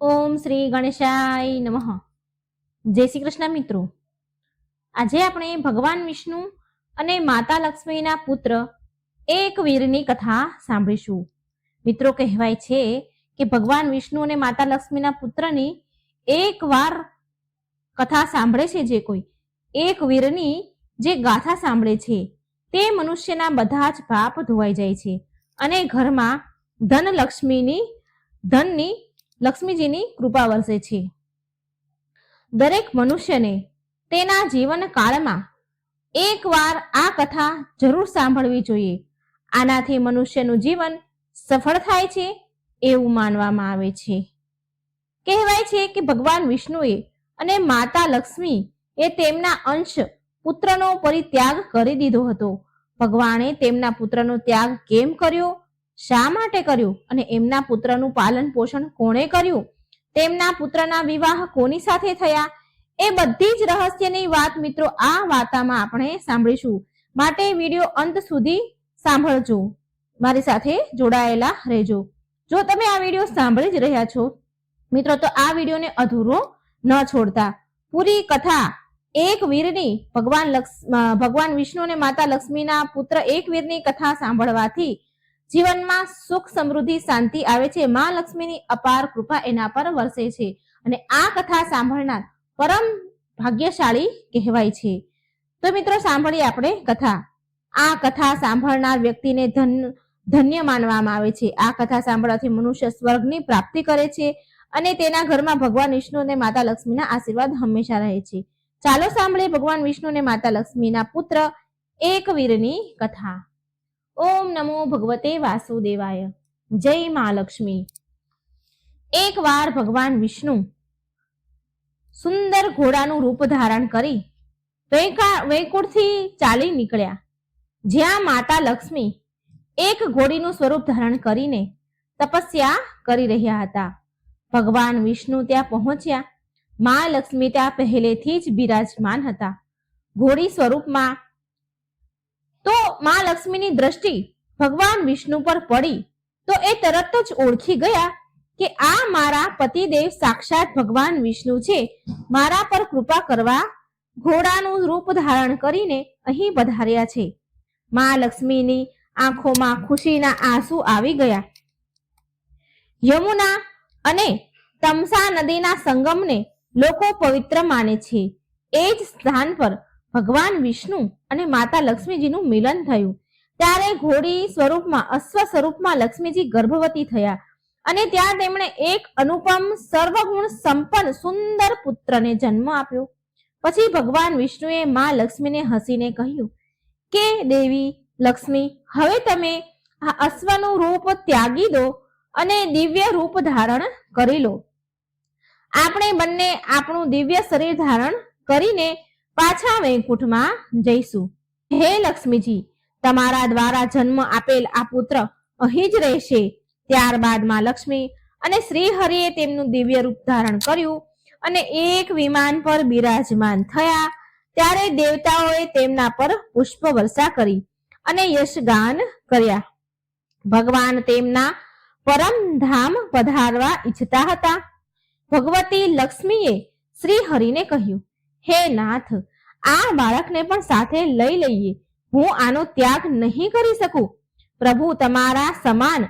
ઓમ શ્રી ગણેશાય નમઃ. જય શ્રી કૃષ્ણ મિત્રો. આજે આપણે ભગવાન વિષ્ણુ અને માતા લક્ષ્મીના પુત્ર એક વીરની કથા સાંભળીશું. મિત્રો, કહેવાય છે કે ભગવાન વિષ્ણુ અને માતા લક્ષ્મીના પુત્રની એક વાર કથા સાંભળે છે, જે કોઈ એક વીરની જે ગાથા સાંભળે છે તે મનુષ્યના બધા જ પાપ ધોવાઈ જાય છે અને ઘરમાં ધનની લક્ષ્મીજીની કૃપા વરસે છે. દરેક મનુષ્યને તેના જીવન કાળમાં એકવાર આ કથા જરૂર સાંભળવી જોઈએ. આનાથી મનુષ્યનું જીવન સફળ થાય છે એવું માનવામાં આવે છે. કહેવાય છે કે ભગવાન વિષ્ણુએ અને માતા લક્ષ્મી એ તેમના અંશ પુત્રનો પરિત્યાગ કરી દીધો હતો. ભગવાને તેમના પુત્રનો ત્યાગ કેમ કર્યો, શા માટે કર્યું અને એમના પુત્રનું પાલન પોષણ કોણે કર્યું, તેમના પુત્રના વિવાહ કોની સાથે થયા, એ બધી જ રહસ્યની વાત મિત્રો આ વાર્તામાં આપણે સાંભળીશું. માટે વિડીયો અંત સુધી સાંભળજો, મારી સાથે જોડાયેલા રહેજો. જો તમે આ વિડીયો સાંભળી જ રહ્યા છો મિત્રો, તો આ વિડીયોને અધૂરો ન છોડતા. પૂરી કથા એક વીરની ભગવાન વિષ્ણુ અને માતા લક્ષ્મીના પુત્ર એક વીરની કથા સાંભળવાથી જીવનમાં સુખ, સમૃદ્ધિ, શાંતિ આવે છે. માં લક્ષ્મીની અપાર કૃપા એના પર વરસે છે અને આ કથા સાંભળનાર પરમ ભાગ્યશાળી કહેવાય છે. તો મિત્રો, સાંભળીએ આપણે કથા. આ કથા સાંભળનાર વ્યક્તિને ધન્ય માનવામાં આવે છે. આ કથા સાંભળવાથી મનુષ્ય સ્વર્ગની પ્રાપ્તિ કરે છે અને તેના ઘરમાં ભગવાન વિષ્ણુ અને માતા લક્ષ્મીના આશીર્વાદ હંમેશા રહે છે. ચાલો સાંભળીએ ભગવાન વિષ્ણુ અને માતા લક્ષ્મીના પુત્ર એક વીરની કથા. ઓમ નમો ભગવતે વાસુદેવાય. જય મા લક્ષ્મી. એક વાર ભગવાન વિષ્ણુ સુંદર ઘોડાનું રૂપ ધારણ કરી વૈકુંઠથી ચાલી નીકળ્યા. જ્યાં માતા લક્ષ્મી એક ઘોડીનું સ્વરૂપ ધારણ કરીને તપસ્યા કરી રહ્યા હતા. ભગવાન વિષ્ણુ ત્યાં પહોંચ્યા. મા લક્ષ્મી ત્યાં પહેલેથી જ બિરાજમાન હતા ઘોડી સ્વરૂપમાં. તો મા લક્ષ્મીની દ્રષ્ટિ ભગવાન વિષ્ણુ પર પડી તો એ તરત જ ઓળખી ગયા કે આ મારા પતિદેવ સાક્ષાત ભગવાન વિષ્ણુ છે. મારા પર કૃપા કરવા ઘોડાનું રૂપ ધારણ કરીને અહીં પધાર્યા છે. મા લક્ષ્મીની આંખોમાં ખુશીના આંસુ આવી ગયા. યમુના અને તમસા નદીના સંગમને લોકો પવિત્ર માને છે. એ જ સ્થાન પર ભગવાન વિષ્ણુ અને માતા લક્ષ્મીજીનું મિલન થયું. ત્યારે ઘોડી સ્વરૂપમાં અશ્વ સ્વરૂપમાં લક્ષ્મીજી ગર્ભવતી થયા અને ત્યાં તેમણે એક અનુપમ સર્વગુણ સંપન્ન સુંદર પુત્રને જન્મ આપ્યો. પછી ભગવાન વિષ્ણુએ મા લક્ષ્મીને હસીને કહ્યું કે દેવી લક્ષ્મી, હવે તમે આ અશ્વનું રૂપ ત્યાગી દો અને દિવ્ય રૂપ ધારણ કરી લો. આપણે બંને આપણું દિવ્ય શરીર ધારણ કરીને પાછા વૈકુંઠમાં જઈશું. હે લક્ષ્મીજી, તમારા દ્વારા જન્મ આપેલ આ પુત્ર અહીં જ રહેશે. ત્યારબાદ માં લક્ષ્મી અને શ્રી હરિએ તેમનું દિવ્ય રૂપ ધારણ કર્યું અને એક વિમાન પર બિરાજમાન થયા. ત્યારે દેવતાઓએ તેમના પર પુષ્પ વર્ષા કરી અને યશગાન કર્યા. ભગવાન તેમના પરમ ધામ પધારવા ઈચ્છતા હતા. ભગવતી લક્ષ્મીએ શ્રી હરિને કહ્યું, હે નાથ, આ બાળકને પણ સાથે લઈ લઈએ. હું આનો ત્યાગ નહીં કરી શકું. પ્રભુ, તમારા સમાન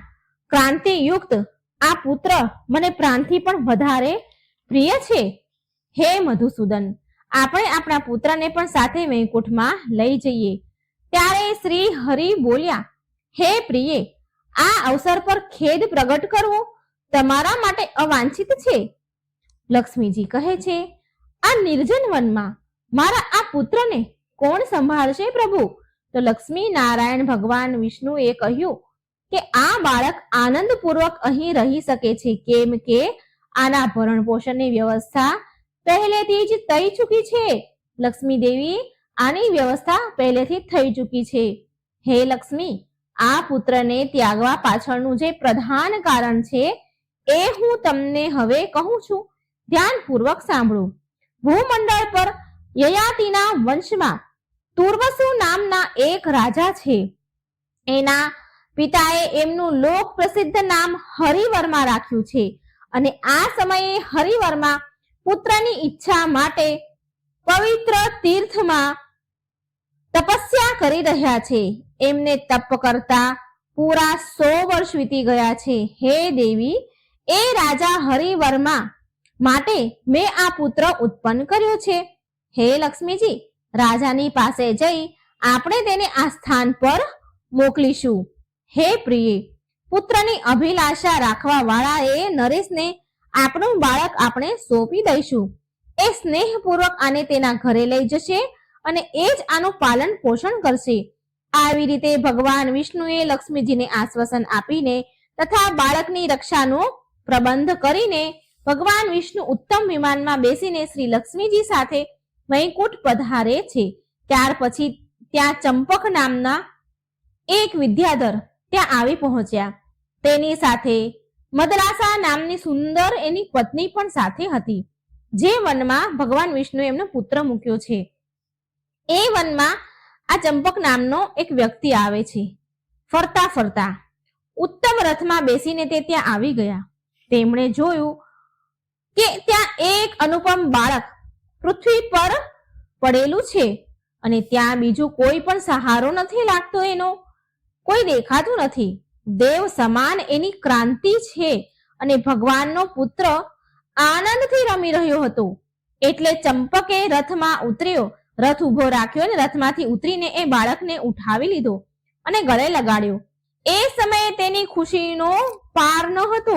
ક્રાંતિયુક્ત આ પુત્ર મને પ્રાણથી પણ વધારે પ્રિય છે. હે મધુસૂદન, આપણે આપણા પુત્રને પણ સાથે વૈકુંઠમાં લઈ જઈએ. ત્યારે શ્રી હરિ બોલ્યા, હે પ્રિય, આ અવસર પર ખેદ પ્રગટ કરવો તમારા માટે અવાંછિત છે. લક્ષ્મીજી કહે છે, આ નિર્જન વનમાં મારા આ પુત્રને કોણ સંભાળશે પ્રભુ? તો લક્ષ્મી નારાયણ ભગવાન વિષ્ણુએ કહ્યું કે આ બાળક આનંદપૂર્વક અહીં રહી શકે છે, કેમ કે આના ભરણ પોષણની વ્યવસ્થા પહેલેથી જ થઈ ચૂકી છે. લક્ષ્મી દેવી, આની વ્યવસ્થા પહેલેથી થઈ ચૂકી છે. હે લક્ષ્મી, આ પુત્રને ત્યાગવા પાછળનું જે પ્રધાન કારણ છે એ હું તમને હવે કહું છું. ધ્યાનપૂર્વક સાંભળો. ભૂમંડળ પર યયાતિના વંશમાં તુર્વસુ નામના એક રાજા છે. એના પિતાએ એમનું લોક પ્રસિદ્ધ નામ હરિવર્મા રાખ્યું છે અને આ સમયે હરિવર્મા પુત્રની ઈચ્છા માટે પવિત્ર તીર્થમાં તપસ્યા કરી રહ્યા છે. એમને તપ કરતા પૂરા 100 વર્ષ વીતી ગયા છે. હે દેવી, એ રાજા હરિવર્મા માટે મેં આ પુત્ર ઉત્પન્ન કર્યો છે. હે લક્ષ્મીજી, રાજાની પાસે જઈ આપણે તેને આ સ્થાન પર મોકલીશું. હે પ્રિય, પુત્રની અભિલાષા રાખવા વાળા એ નરેશને આપણું બાળક આપણે સોંપી દઈશું. એ સ્નેહપૂર્વક આને તેના ઘરે લઈ જશે અને એ જ આનું પાલન પોષણ કરશે. આવી રીતે ભગવાન વિષ્ણુએ લક્ષ્મીજીને આશ્વાસન આપીને તથા બાળકની રક્ષાનો પ્રબંધ કરીને ભગવાન વિષ્ણુ ઉત્તમ વિમાનમાં બેસીને શ્રી લક્ષ્મીજી સાથે વૈકુંઠ પધારે છે. ત્યાર પછી ત્યાં ચંપક નામના એક વિદ્યાધર ત્યાં આવી પહોંચ્યા. તેની સાથે મદરાસા નામની સુંદર એની પત્ની પણ સાથે હતી. જે વનમાં ભગવાન વિષ્ણુએ એમનો પુત્ર મૂક્યો છે, એ વનમાં આ ચંપક નામનો એક વ્યક્તિ આવે છે. ફરતા ફરતા ઉત્તમ રથમાં બેસીને તે ત્યાં આવી ગયા. તેમણે જોયું કે ત્યાં એક અનુપમ બાળક પૃથ્વી પર પડેલું છે અને ત્યાં બીજું કોઈ પણ સહારો નથી લાગતો, એનો કોઈ દેખાતું નથી. દેવ સમાન એની ક્રાંતિ છે અને ભગવાનનો પુત્ર આનંદથી રમી રહ્યો હતો. એટલે ચંપકે રથમાં ઉતર્યો, રથ ઉભો રાખ્યો અને રથમાંથી ઉતરીને એ બાળકને ઉઠાવી લીધો અને ગળે લગાડ્યો. એ સમયે તેની ખુશીનો પાર ન હતો,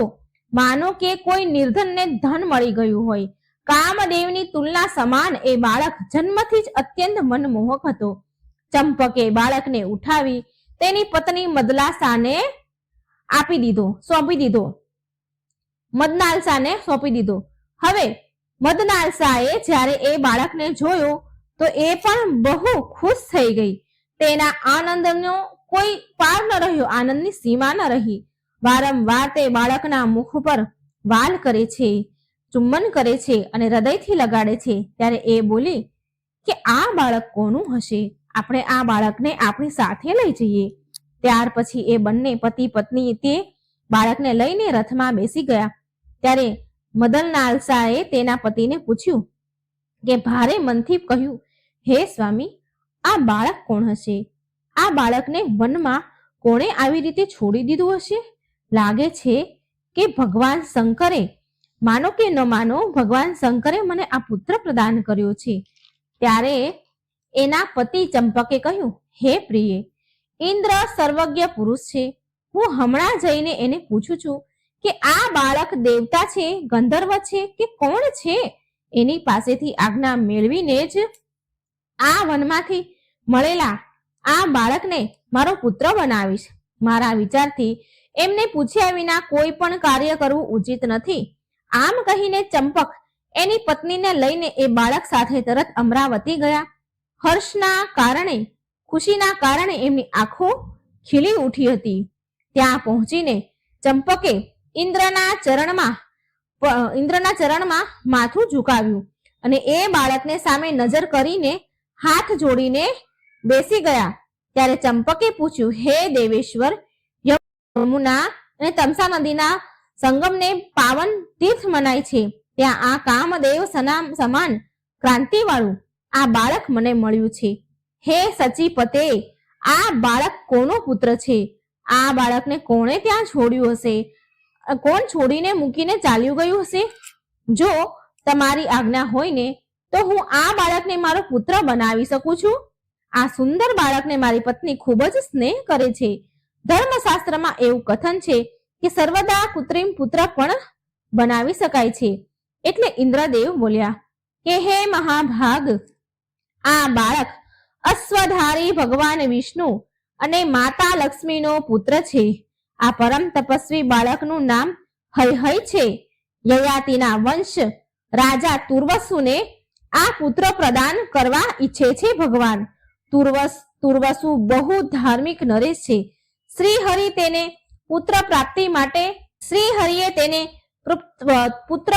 માનો કે કોઈ નિર્ધનને ધન મળી ગયું હોય. કામદેવની તુલના સમાન એ બાળક જન્મથી જ અત્યંત મનમોહક હતો. ચંપકે બાળકને ઉઠાવી તેની પત્ની મદલાસાને સોંપી દીધો. મદનાલસાને સોંપી દીધો. હવે મદનાલસાએ જ્યારે એ બાળકને જોયો તો એ પણ બહુ ખુશ થઈ ગઈ. તેના આનંદનો કોઈ પાર ન રહ્યો, આનંદની સીમા ન રહી. વારંવાર તે બાળકના મુખ પર વાલ કરે છે, ચુંબન કરે છે અને હૃદયથી લગાડે છે. ત્યારે એ બોલી કે આ બાળક કોનું હશે? આપણે આ બાળકને આપણી સાથે લઈ જઈએ. ત્યાર પછી એ બંને પતિ પત્ની તે બાળકને લઈને રથમાં બેસી ગયા. ત્યારે મદનલાલસાએ તેના પતિને પૂછ્યું કે ભારે મનથી કહ્યું, હે સ્વામી, આ બાળક કોણ હશે? આ બાળકને વનમાં કોણે આવી રીતે છોડી દીધું હશે? લાગે છે કે ભગવાન શંકરે, માનો કે ન માનો, ભગવાન શંકરે મને આ પુત્ર પ્રદાન કર્યો છે. ત્યારે એના પતિ ચંપકે કહ્યું, હે પ્રિય, ઇન્દ્ર સર્વજ્ઞ પુરુષ છે. હું હમણાં જઈને એને પૂછું છું કે આ બાળક દેવતા છે, ગંધર્વ છે કે કોણ છે? એની પાસેથી આજ્ઞા મેળવીને જ આ વનમાંથી મળેલા આ બાળકને મારો પુત્ર બનાવીશ. મારા વિચારથી એમને પૂછ્યા વિના કોઈ પણ કાર્ય કરવું ઉચિત નથી. આમ કહીને ચંપક એની પત્નીને લઈને એ બાળક સાથે તરત અમરાવતી ગયા. હર્ષના કારણે, ખુશીના કારણે એમની આંખો ખીલી ઉઠી હતી. ત્યાં પહોંચીને ચંપકે ઇન્દ્રના ચરણમાં માથું ઝુકાવ્યું અને એ બાળકને સામે નજર કરીને હાથ જોડીને બેસી ગયા. ત્યારે ચંપકે પૂછ્યું, હે દેવેશ્વર, યમુના અને તમસા નદીના સંગમને પાવન તીર્થ મનાય છે. ત્યાં આ કામદેવ સમાન ક્રાંતિવાળું આ બાળક મને મળ્યું છે. હે સચીપતે, આ બાળક કોનો પુત્ર છે? આ બાળકને કોણે ત્યાં છોડ્યું હશે? કોણ છોડીને મૂકીને ચાલ્યું ગયું હશે? જો તમારી આજ્ઞા હોય ને તો હું આ બાળકને મારો પુત્ર બનાવી શકું છું. આ સુંદર બાળકને મારી પત્ની ખૂબ જ સ્નેહ કરે છે. ધર્મશાસ્ત્રમાં એવું કથન છે કે સર્વદા કૃત્રિમ પુત્ર પણ બનાવી શકાય છે. એટલે ઇન્દ્રદેવ બોલ્યા કે હે મહાભાગ, આ બાળક અશ્વધારી ભગવાન વિષ્ણુ અને માતા લક્ષ્મીનો પુત્ર છે. આ પરમ તપસ્વી બાળકનું નામ હૈહય છે. યયાતિના વંશ રાજા તુર્વસુને આ પુત્ર પ્રદાન કરવા ઈચ્છે છે. ભગવાન તુર્વસુ બહુ ધાર્મિક નરેશ છે. શ્રી હરિએ તેને પુત્ર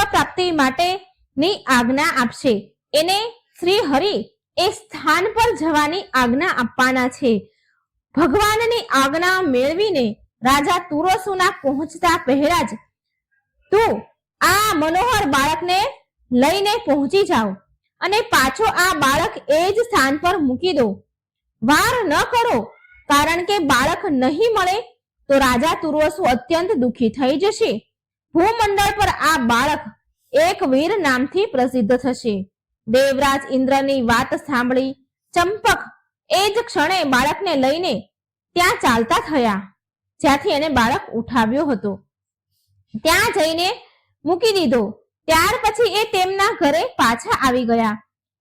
પ્રાપ્તિ માટેની આજ્ઞા આપશે. એને શ્રી હરિ એ સ્થાન પર જવાની આજ્ઞા આપવાના છે. ભગવાનની આજ્ઞા મેળવીને રાજા તુર્વસુના પહોંચતા પહેલા જ તું આ મનોહર બાળકને લઈને પહોંચી જાઓ અને પાછો આ બાળક એ જ સ્થાન પર મૂકી દો. વાર ન કરો, કારણ કે બાળક નહીં મળે તો રાજા તુર્વસુ અત્યંત દુઃખી થઈ જશે. ભૂમંડળ પર આ બાળક એક વીર નામથી પ્રસિદ્ધ થશે. દેવરાજ ઇન્દ્રની વાત સાંભળી ચંપક એ જ ક્ષણે બાળકને લઈને ત્યાં ચાલતા થયા જ્યાંથી એને બાળક ઉઠાવ્યો હતો. ત્યાં જઈને મૂકી દીધો. ત્યાર પછી એ તેમના ઘરે પાછા આવી ગયા.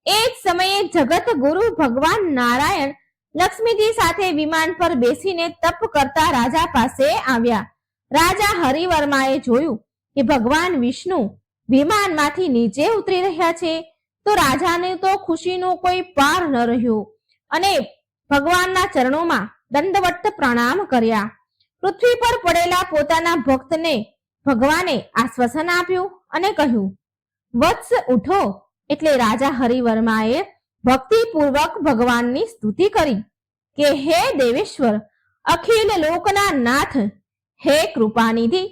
એ જ સમયે જગત ગુરુ ભગવાન નારાયણ લક્ષ્મીજી સાથે વિમાન પર બેસીને તપ કરતા રાજા પાસે આવ્યા. રાજા હરિવર્માએ જોયું કે ભગવાન વિષ્ણુ વિમાનમાંથી નીચે ઉતરી રહ્યા છે તો રાજાને તો ખુશીનો કોઈ પાર ન રહ્યો અને ભગવાનના ચરણોમાં દંડવત પ્રણામ કર્યા. પૃથ્વી પર પડેલા પોતાના ભક્તને ભગવાને આશ્વાસન આપ્યું અને કહ્યું, વત્સ ઉઠો. એટલે રાજા હરિવર્માએ ભક્તિપૂર્વક ભગવાનની સ્તુતિ કરી કે હે દેવેશ્વર, અખિલ લોકના નાથ, હે કૃપાનિધિ,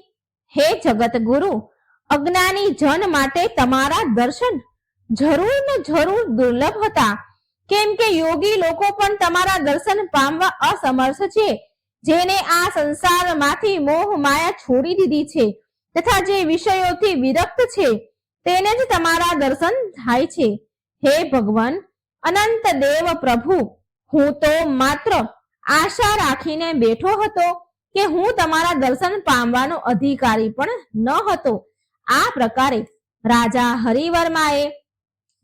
હે જગત ગુરુ, અજ્ઞાની જન માટે તમારા દર્શન જરૂર ને જરૂર દુર્લભ હતા. કેમ કે યોગી લોકો પણ તમારા દર્શન પામવા અસમર્થ છે. જેને આ સંસારમાંથી મોહ માયા છોડી દીધી છે તથા જે વિષયોથી વિરક્ત છે તેને જ તમારા દર્શન થાય છે. હે ભગવાન અનંત દેવ પ્રભુ, હું તો માત્ર આશા રાખીને બેઠો હતો કે હું તમારા દર્શન પામવાનો અધિકારી પણ ન હતો. આ પ્રકારે રાજા હરિવર્માએ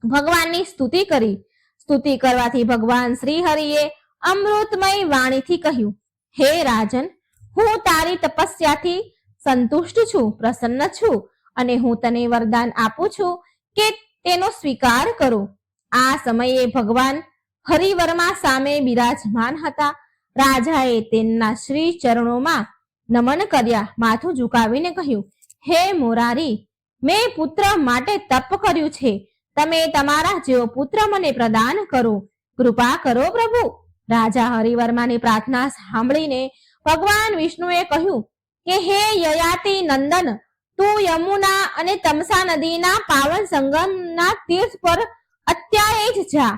ભગવાનની સ્તુતિ કરી. સ્તુતિ કરવાથી ભગવાન શ્રી હરિએ અમૃતમય વાણીથી કહ્યું, હે રાજન, હું તારી તપસ્યાથી સંતુષ્ટ છું, પ્રસન્ન છું અને હું તને વરદાન આપું છું કે તેનો સ્વીકાર કરો. આ સમયે ભગવાન હરિવર્મા સામે બિરાજમાન હતા. રાજાએ તેમના શ્રી ચરણોમાં નમન કર્યા. માથું ઝુકાવીને કહ્યું, હે મોરારી, મેં પુત્ર માટે તપ કર્યું છે. તમે તમારા જેવો પુત્ર મને પ્રદાન કરો. કૃપા કરો પ્રભુ. રાજા હરિવર્માની પ્રાર્થના સાંભળીને ભગવાન વિષ્ણુએ કહ્યું કે હે યયાતિ નંદન, તું યમુના અને તમસા નદીના પાવન સંગમના તીર્થ પર અત્યારે જ જા.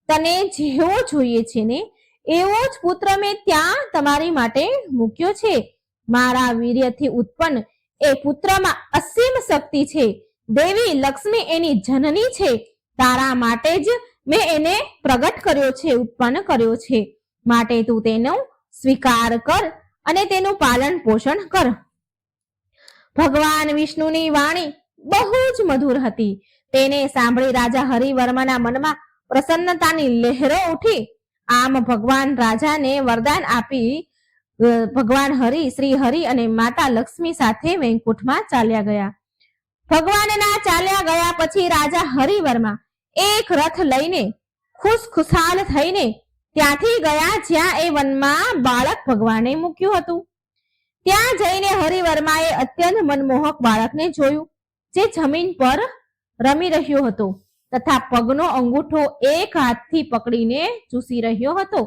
તને જેવો જોઈએ છે ને એવો જ પુત્ર મેં ત્યાં તમારી માટે મૂક્યો છે. મારા વીર્યથી ઉત્પન્ન એ પુત્રમાં અસીમ શક્તિ છે. દેવી લક્ષ્મી એની જનની છે. તારા માટે જ મેં એને પ્રગટ કર્યો છે, ઉત્પન્ન કર્યો છે. માટે તું તેનો સ્વીકાર કર અને તેનું પાલન પોષણ કર. ભગવાન વિષ્ણુની વાણી બહુ જ મધુર હતી. તેને સાંભળી રાજા હરિવર્માના મનમાં પ્રસન્નતાની લહેરો ઉઠી. આમ ભગવાન રાજાને વરદાન આપી ભગવાન હરિ, શ્રી હરિ અને માતા લક્ષ્મી સાથે વૈકુંઠમાં ચાલ્યા ગયા. ભગવાનના ચાલ્યા ગયા પછી રાજા હરિવર્મા એક રથ લઈને ખુશખુશાલ થઈને ત્યાંથી ગયા જ્યાં એ વનમાં બાળક ભગવાને મૂક્યું હતું. ત્યાં જઈને હરિવર્માએ અત્યંત મનમોહક બાળકને જોયું જે જમીન પર રમી રહ્યો હતો તથા પગનો અંગૂઠો એક હાથથી પકડીને ચૂસી રહ્યો હતો.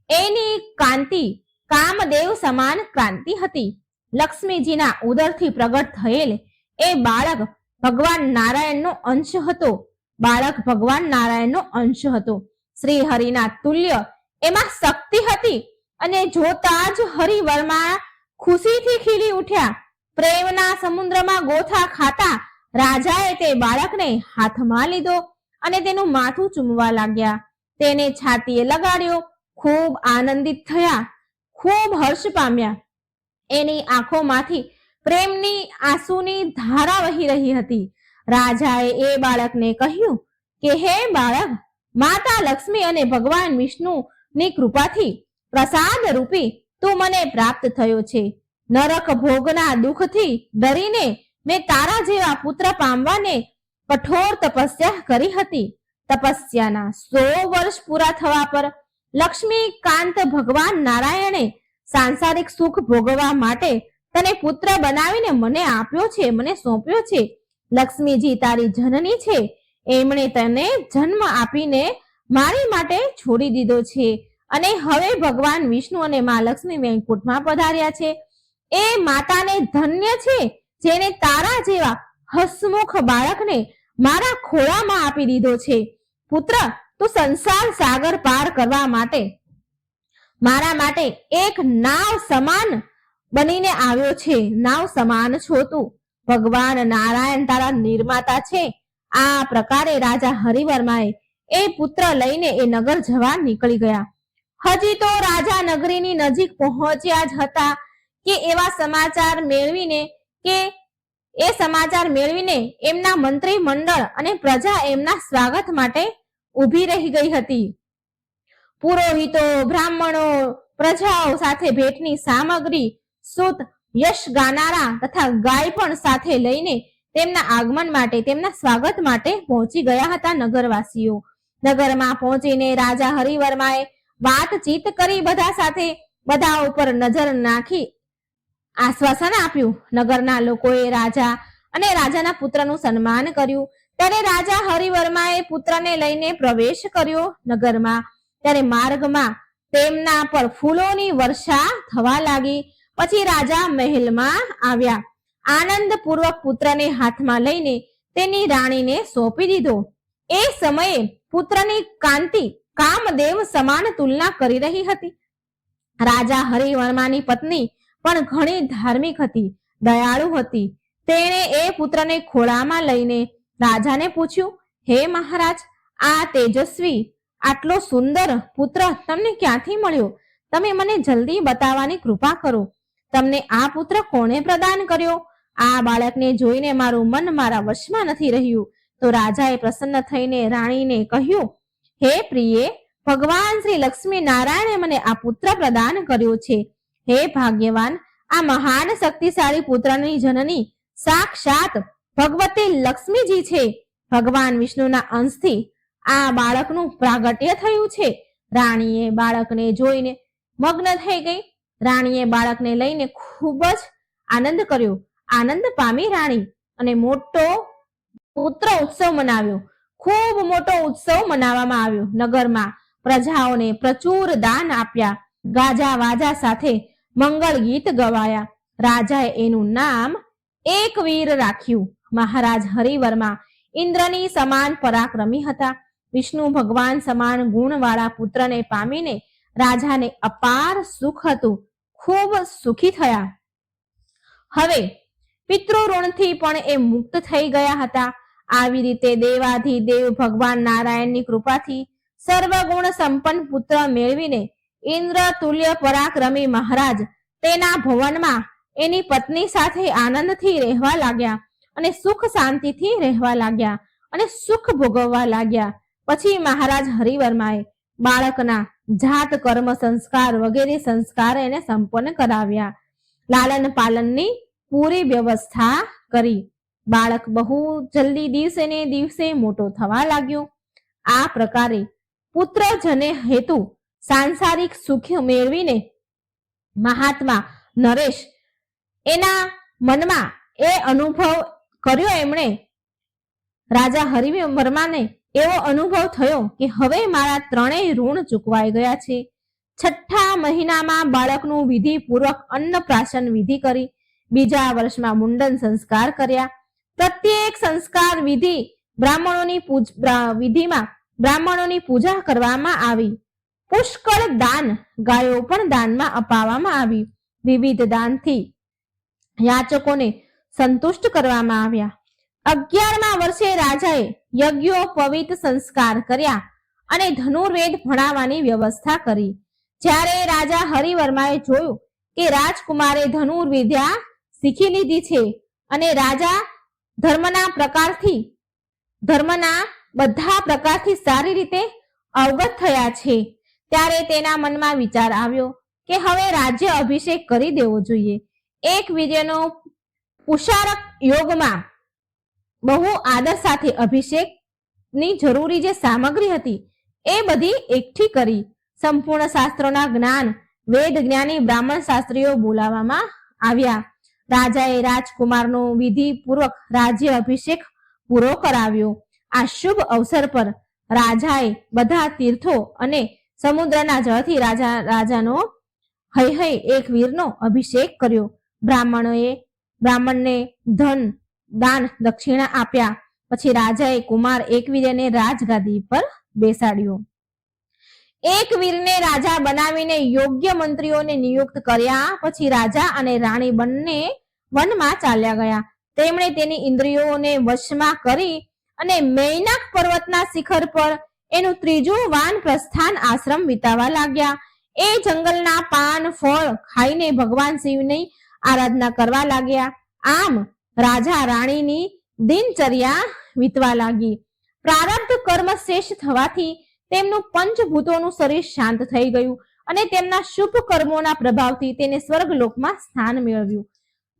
એની કાંતિ કામદેવ સમાન કાંતિ હતી. લક્ષ્મીજીના ઉદરથી પ્રગટ થયેલ એ બાળક ભગવાન નારાયણનો અંશ હતો. બાળક ભગવાન નારાયણનો અંશ હતો. શ્રી હરિના તુલ્ય એમાં શક્તિ હતી અને જોતા જ હરિવર્મા ખુશીથી ખીલી ઉઠ્યા. પ્રેમના સમુદ્રમાં ગોથા ખાતા રાજાએ તે બાળકને હાથમાં લીધો અને તેનું માથું ચૂમવા લાગ્યા. તેને છાતીએ લગાડ્યો. ખૂબ આનંદિત થયા, ખૂબ હર્ષ પામ્યા. એની આંખોમાંથી પ્રેમની આંસુની ધારા વહી રહી હતી. રાજાએ એ બાળકને કહ્યું કે હે બાળક, માતા લક્ષ્મી અને ભગવાન વિષ્ણુની કૃપાથી પ્રસાદ રૂપી તું મને પ્રાપ્ત થયો છે. નરક ભોગના દુઃખથી ડરીને મેં તારા જેવા પુત્ર પામવાને કઠોર તપસ્યા કરી હતી. તપસ્યાના 100 વર્ષ પૂરા થવા પર લક્ષ્મીકાંત ભગવાન નારાયણે સાંસારિક સુખ ભોગવવા માટે તને પુત્ર બનાવીને મને આપ્યો છે, મને સોંપ્યો છે. લક્ષ્મીજી તારી જનની છે. એમણે તને જન્મ આપીને મારી માટે છોડી દીધો છે અને હવે ભગવાન વિષ્ણુ અને મા લક્ષ્મી વૈકુંઠમાં પધાર્યા છે. એ માતાને ધન્ય છે જેને તારા જેવા હસમુખ બાળકને મારા ખોળામાં આપી દીધો છે. પુત્ર, તું સંસાર સાગર પાર કરવા માટે મારા માટે એક નાવ સમાન બનીને આવ્યો છે. નાવ સમાન છો તું. ભગવાન નારાયણ તારા નિર્માતા છે. આ પ્રકારે રાજા હરિવર્માએ એ પુત્ર લઈને એ નગર જવા નીકળી ગયા. હજી તો રાજા નગરીની નજીક પહોંચ્યા જ હતા કે એવા સમાચાર મેળવીને એમના મંત્રી મંડળ અને પ્રજા એમના સ્વાગત માટે ઊભી રહી ગઈ હતી. પુરોહિતો, બ્રાહ્મણો, પ્રજાઓ સાથે ભેટની સામગ્રી, સૂત, યશ ગાનારા તથા ગાય પણ સાથે લઈને તેમના આગમન માટે, તેમના સ્વાગત માટે પહોંચી ગયા હતા નગરવાસીઓ. નગરમાં પહોંચીને રાજા હરિવર્માએ વાતચીત કરી બધા સાથે, બધા ઉપર નજર નાખી આશ્વાસન આપ્યું. નગરના લોકોએ રાજા અને રાજાના પુત્રનું સન્માન કર્યું. ત્યારે રાજા હરિવર્માએ પુત્રને લઈને પ્રવેશ કર્યો નગરમાં. ત્યારે માર્ગમાં તેમના પર ફૂલોની વર્ષા થવા લાગી. પછી રાજા મહેલમાં આવ્યા. આનંદપૂર્વક પુત્રને હાથમાં લઈને તેની રાણીને સોંપી દીધો. એ સમયે પુત્રની કાંતિ કામદેવ સમાન તુલના કરી રહી હતી. રાજા હરિવર્માની પત્ની પણ ઘણી ધાર્મિક હતી, દયાળુ હતી. તેણે એ પુત્રને ખોળામાં લઈને રાજાને પૂછ્યું, હે મહારાજ, આ તેજસ્વી, આટલો સુંદર પુત્ર તમને ક્યાંથી મળ્યો? તમે મને જલ્દી બતાવવાની કૃપા કરો. તમને આ પુત્ર કોણે પ્રદાન કર્યો? આ બાળકને જોઈને મારું મન મારા વશમાં નથી રહ્યું. તો રાજાએ પ્રસન્ન થઈને રાણીને કહ્યું, હે પ્રિયે, ભગવાન શ્રી લક્ષ્મી નારાયણે મને આ પુત્ર પ્રદાન કર્યો છે. હે ભાગ્યવાન, આ મહાન શક્તિશાળી પુત્રની જનની સાક્ષાત ભગવતી લક્ષ્મીજી છે. ભગવાન વિષ્ણુના અંશથી આ બાળકનું પ્રાગટ્ય થયું છે. રાણીએ બાળકને જોઈને મગ્ન થઈ ગઈ. રાણીએ બાળકને લઈને ખૂબ જ આનંદ કર્યો. આનંદ પામી રાણી અને મોટો પુત્ર ઉત્સવ મનાવ્યો. ખૂબ મોટો ઉત્સવ મનાવવામાં આવ્યો. નગરમાં પ્રજાઓને પ્રચુર દાન આપ્યા. ગાજા વાજા સાથે મંગળ ગીત ગવાયા. રાજાએ એનું નામ એકવીર રાખ્યું. મહારાજ હરિવર્મા ઇન્દ્રની સમાન પરાક્રમી હતા. વિષ્ણુ ભગવાન સમાન ગુણવાળા પુત્રને પામીને રાજાને અપાર સુખ હતું. ખૂબ સુખી થયા. હવે પિતૃઋણથી પણ એ મુક્ત થઈ ગયા હતા. આવી રીતે દેવાધિદેવ ભગવાન નારાયણની કૃપાથી સર્વગુણ સંપન્ન પુત્ર મેળવીને ઇન્દ્ર તુલ્ય પરાક્રમી મહારાજ તેના ભવનમાં એની પત્ની સાથે આનંદથી રહેવા લાગ્યા અને સુખ શાંતિથી રહેવા લાગ્યા અને સુખ ભોગવવા લાગ્યા. પછી મહારાજ હરિવર્માએ બાળકના જાત કર્મ સંસ્કાર વગેરે સંસ્કાર એને સંપન્ન કરાવ્યા. લાલન પાલનની પૂરી વ્યવસ્થા કરી. બાળક બહુ જલ્દી દિવસે ને દિવસે મોટો થવા લાગ્યો. આ પ્રકારે પુત્ર જને હેતુ સાંસારિક સુખ મેળવીને મહાત્મા નરેશ એના મનમાં એ અનુભવ કર્યો. એમણે રાજા હરિવર્માને એવો અનુભવ થયો કે હવે મારા ત્રણેય ઋણ ચૂકવાઈ ગયા છે. છઠ્ઠા મહિનામાં બાળકનું વિધિપૂર્વક અન્નપ્રાશન વિધિ કરી. બીજા વર્ષમાં મુંડન સંસ્કાર કર્યા. પ્રત્યેક સંસ્કાર વિધિમાં બ્રાહ્મણોની પૂજા કરવામાં આવી. પુષ્કળ દાન, ગાયો પણ દાનમાં અપાવવામાં આવી. વિવિધ દાનથી યાચકોને સંતુષ્ટ કરવામાં આવ્યા. 11મા વર્ષે રાજાએ યજ્ઞોપવિત સંસ્કાર કર્યા અને ધનુર્વેદ ભણાવવાની વ્યવસ્થા કરી. જ્યારે રાજા હરિવર્માએ જોયું કે રાજકુમારે ધનુર્વિદ્યા શીખી લીધી છે અને રાજા ધર્મના બધા પ્રકારથી સારી રીતે અવગત થયા છે, ત્યારે તેના મનમાં વિચાર આવ્યો કે હવે રાજ્ય અભિષેક કરી દેવો જોઈએ. એક વીર્યનો પુષારક યોગમાં બહુ આદર સાથે અભિષેકની જરૂરી જે સામગ્રી હતી એ બધી એકઠી કરી. સંપૂર્ણ શાસ્ત્રોના જ્ઞાન વેદ જ્ઞાની બ્રાહ્મણ શાસ્ત્રીઓ બોલાવવામાં આવ્યા. રાજાએ રાજકુમારનો વિધિપૂર્વક રાજ્ય અભિષેક પૂરો કરાવ્યો. આ શુભ અવસર પર રાજાએ બધા તીર્થો અને સમુદ્રના જળથી રાજાનો હૈ એક વીરનો અભિષેક કર્યો. બ્રાહ્મણને ધન, દાન દક્ષિણા આપ્યા. પછી રાજાએ કુમાર એકવીરને રાજગાદી પર બેસાડ્યો. એકવીરને રાજા બનાવીને યોગ્ય મંત્રીઓને નિયુક્ત કર્યા. પછી રાજા અને રાણી બંને વનમાં ચાલ્યા ગયા. તેમણે તેની ઇન્દ્રિયોને વશમાં કરી અને મૈનાક પર્વતના શિખર પર એનું ત્રીજું વાનપ્રસ્થાન આશ્રમ વિતાવા લાગ્યા. એ જંગલના પાન ફળ ખાઈને ભગવાન શિવની આરાધના કરવા લાગ્યા. આમ રાજા રાણીની દિનચર્યા વીતવા લાગી. પ્રારબ્ધ કર્મ શેષ થવાથી તેમનું પંચભૂતોનું શરીર શાંત થઈ ગયું અને તેમના શુભ કર્મોના પ્રભાવથી તેને સ્વર્ગલોકમાં સ્થાન મેળવ્યું.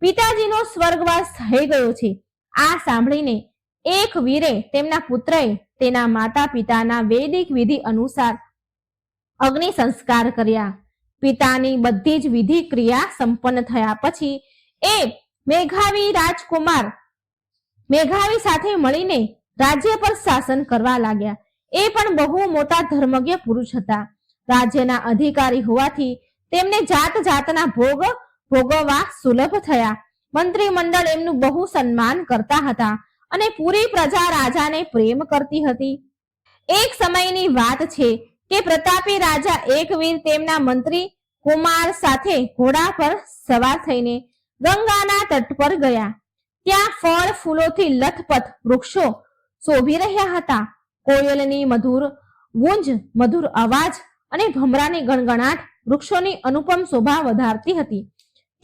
પિતાજીનો સ્વર્ગવાસ થઈ ગયો છે. આ સાંભળીને એક વીરે તેમના પુત્રએ તેના માતા પિતાના વૈદિક વિધિ અનુસાર અગ્નિ સંસ્કાર કર્યા. પિતાની બધી જ વિધિ ક્રિયા સંપન્ન થયા પછી એ મેઘાવી રાજકુમાર મેઘાવી સાથે મળીને રાજ્ય પર શાસન કરવા લાગ્યા. એ પણ બહુ મોટા ધર્મજ્ઞ પુરુષ હતા. રાજ્યના અધિકારી હોવાથી તેમને જાત જાતના ભોગ ભોગવવા સુલભ થયા. મંત્રી મંડળ એમનું બહુ સન્માન કરતા હતા અને પૂરી પ્રજા રાજાને પ્રેમ કરતી હતી. એક સમયની વાત છે કે પ્રતાપી રાજા એકવીર તેમના મંત્રી કુમાર સાથે ઘોડા પર સવાર થઈને ગંગાના તટ પર ગયા. ત્યાં ફળ ફૂલોથી લથપથ વૃક્ષો શોભી રહ્યા હતા. કોયલની મધુર ગુંજ, મધુર અવાજ અને ભમરાની ગણગણાટ વૃક્ષોની અનુપમ શોભા વધારતી હતી.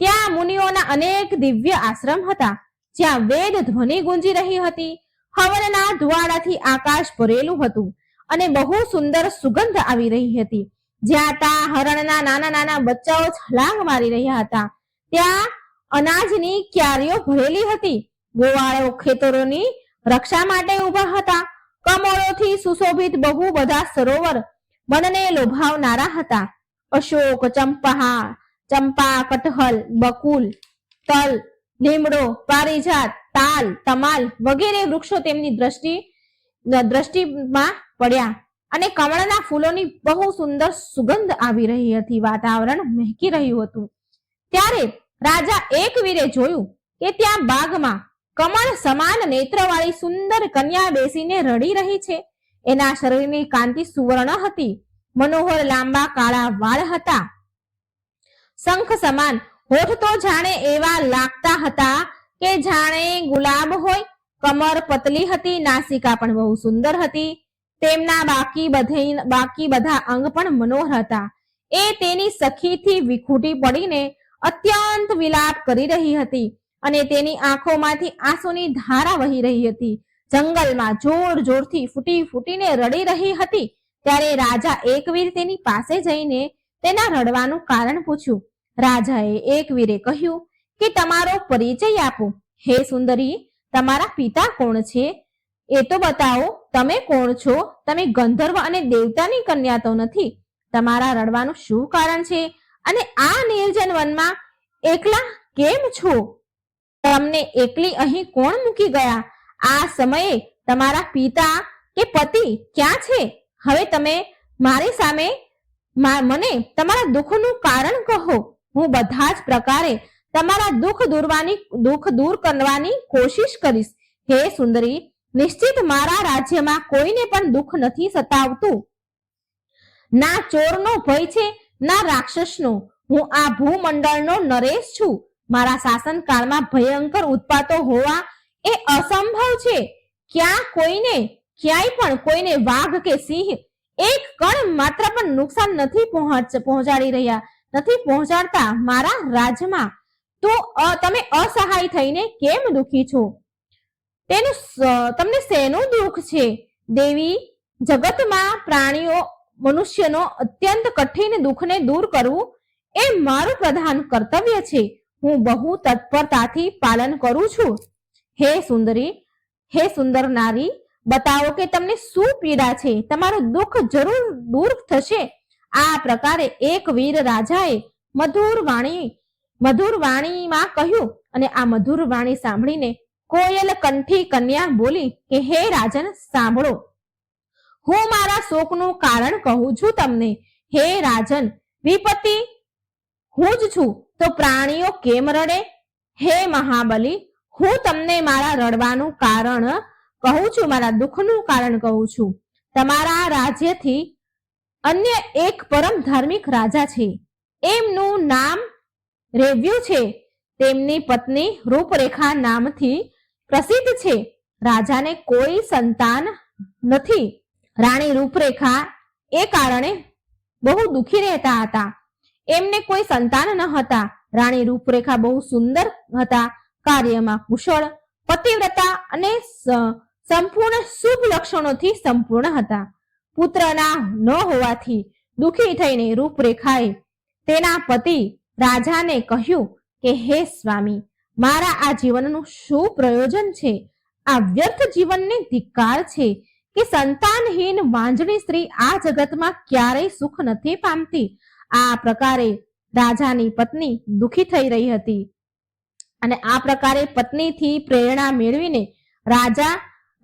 ત્યાં મુનિઓના અનેક દિવ્ય આશ્રમ હતા, જ્યાં વેદ ધ્વનિ ગુંજી રહી હતી. હવનના ધુવાડાથી આકાશ ભરેલું હતું અને બહુ સુંદર સુગંધ આવી રહી હતી. જ્યાં તા હરણના નાના નાના બચ્ચાઓ છલાંગ મારી રહ્યા હતા. ત્યાં અનાજની ક્યારીઓ ભરેલી હતી. ગોવાળો ખેતરોની રક્ષા માટે ઉભા હતા. કમળોથી સુશોભિત બહુ બધા સરોવર મનને લોભાવનારા હતા. અશોક, ચંપા, કટહલ, બકુલ, તલ, લીમડો, પારિજાત, તાલ, તમાલ વગેરે વૃક્ષો તેમની દ્રષ્ટિમાં પડ્યા અને કમળના ફૂલોની બહુ સુંદર સુગંધ આવી રહી હતી. વાતાવરણ મહેકી રહ્યું હતું. ત્યારે રાજા એકવીરે જોયું કે ત્યાં બાગમાં કમળ સમાન નેત્રવાળી સુંદર કન્યા બેસીને રડી રહી છે. એના શરીરની કાંતિ સુવર્ણ હતી. મનોહર લાંબા કાળા વાળ હતા. શંખ સમાન હોઠ તો જાણે એવા લાગતા હતા કે જાણે ગુલાબ હોય. કમર પતલી હતી. નાસિકા પણ બહુ સુંદર હતી. તેમના બાકી બધા અંગ પણ મનોહર હતા. એ તેની સખીથી વિખૂટી પડીને અત્યંત વિલાપ કરી રહી હતી અને તેની આંખોમાંથી આંસુની ધારા વહી રહી હતી. જંગલમાં જોર જોરથી ફૂટીને રડી રહી હતી. ત્યારે રાજા એકવીર તેની પાસે જઈને તેના રડવાનું કારણ પૂછ્યું. રાજાએ એકવીરે કહ્યું કે તમારો પરિચય આપો. હે સુંદરી, તમારા પિતા કોણ છે એ તો બતાવો. તમે કોણ છો? તમે ગંધર્વ અને દેવતાની કન્યા તો નથી. તમારા રડવાનું શું કારણ છે અને આ નિર્જન વનમાં એકલા કેમ છો? તમને એકલી અહીં કોણ મૂકી ગયા? આ સમયે તમારા પિતા કે પતિ ક્યાં છે? હવે તમે મારી સામે મને તમારા દુઃખનું કારણ કહો. હું બધા જ પ્રકારે તમારા દુઃખ દૂર કરવાની કોશિશ કરીશ. હે સુંદરી, નિશ્ચિત મારા રાજ્યમાં કોઈને પણ દુઃખ નથી સતાવતું. ના ચોરનો ભય છે, ના રાક્ષસનો. હું આ ભૂમંડળનો નરેશ છું. મારા શાસનકાળમાં ભયંકર ઉત્પાતો હોવા એ અસંભવ છે. ક્યાંય પણ કોઈને વાઘ કે સિંહ એક કણ માત્ર પણ નુકસાન નથી પહોંચાડતા. મારા રાજ્યમાં તો તમે અસહાય થઈને કેમ દુઃખી છો? તમને શેનું દુઃખ છે? દેવી, જગતમાં પ્રાણીઓ મનુષ્યનો અત્યંત કઠિન દુઃખને દૂર કરવું એ મારું પ્રધાન કર્તવ્ય છે. હું બહુ તત્પરતાથી પાલન કરું છું. હે સુંદરી, હે સુંદર નારી, બતાવો કે તમને શું પીડા છે. તમારું દુઃખ જરૂર દૂર થશે. આ પ્રકારે એક વીર રાજાએ મધુર વાણીમાં કહ્યું અને આ મધુર વાણી સાંભળીને કોયલ કંઠી કન્યા બોલી કે હે રાજન, સાંભળો, હું મારા શોકનું કારણ કહું છું તમને. હે રાજન, વિપત્તિ હું જ છું તો પ્રાણીઓ કેમ રડે? હે મહાબલી, હું તમને મારા રડવાનું કારણ કહું છું, મારા દુઃખનું કારણ કહું છું. તમારા રાજ્યથી અન્ય એક પરમ ધાર્મિક રાજા છે. એમનું નામ રેવ્યુ છે. તેમની પત્ની રૂપરેખા નામથી પ્રસિદ્ધ છે. રાજાને કોઈ સંતાન નથી. રાણી રૂપરેખા એ કારણે બહુ દુઃખી રહેતા હતા. એમને કોઈ સંતાન ન હતા. રાણી રૂપરેખા બહુ સુંદર હતા, કાર્યમાં કુશળ, પતિવ્રતા અને સંપૂર્ણ શુભ લક્ષણોથી સંપૂર્ણ હતા. પુત્રના ન હોવાથી દુઃખી થઈને રૂપરેખાએ તેના પતિ રાજાને કહ્યું કે હે સ્વામી, મારા આ જીવનનું શું પ્રયોજન છે? આ વ્યર્થ જીવનને ધિક્કાર છે કે સંતાનહીન વાંજણી સ્ત્રી આ જગતમાં ક્યારેય સુખ નથી પામતી. આ પ્રકારે રાજાની પત્ની દુઃખી થઈ રહી હતી અને આ પ્રકારે પત્નીથી પ્રેરણા મેળવીને રાજા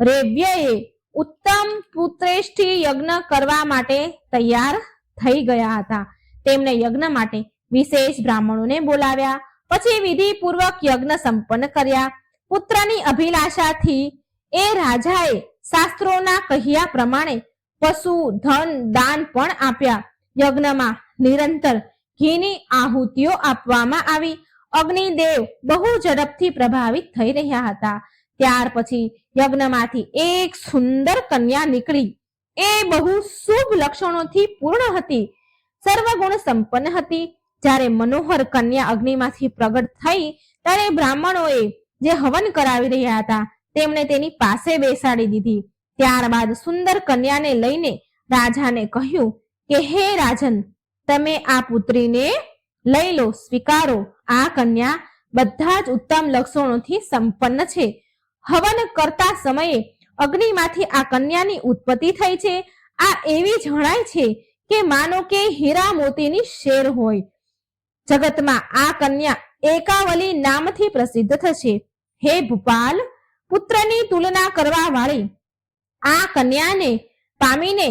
રેવ્યએ ઉત્તમ પુત્રેષ્ઠી યજ્ઞ કરવા માટે તૈયાર થઈ ગયા હતા. તેમણે યજ્ઞ માટે વિશેષ બ્રાહ્મણોને બોલાવ્યા. પછી વિધિપૂર્વક યજ્ઞ સંપન્ન કર્યા. પુત્રની અભિલાષાથી એ રાજાએ શાસ્ત્રોના કહ્યા પ્રમાણે પશુ, ધન, દાન પણ આપ્યા. યજ્ઞમાં નિરંતર ઘીની આહુતિઓ આપવામાં આવી. અગ્નિદેવ બહુ ઝડપથી પ્રભાવિત થઈ રહ્યા હતા. ત્યાર પછી યજ્ઞમાંથી એક સુંદર કન્યા નીકળી. એ બહુ શુભ લક્ષણોથી પૂર્ણ હતી, સર્વગુણ સંપન્ન હતી. જ્યારે મનોહર કન્યા અગ્નિમાંથી પ્રગટ થઈ ત્યારે બ્રાહ્મણોએ જે હવન કરાવી રહ્યા હતા તેમણે તેની પાસે બેસાડી દીધી. ત્યારબાદ સુંદર કન્યાને લઈને રાજાને કહ્યું કે હે રાજન, તમે આ પુત્રીને લઈ લો, સ્વીકારો. આ કન્યા બધા જ ઉત્તમ લક્ષણોથી સંપન્ન છે. હવન કરતા સમયે અગ્નિમાંથી આ કન્યાની ઉત્પત્તિ થઈ છે. આ એવી જણાય છે કે માનો કે હીરા મોતીની શેર હોય. જગતમાં આ કન્યા એકાવલી નામથી પ્રસિદ્ધ થશે. હે ભૂપાલ, પુત્રની તુલના કરવા વાળી આ કન્યાને પામીને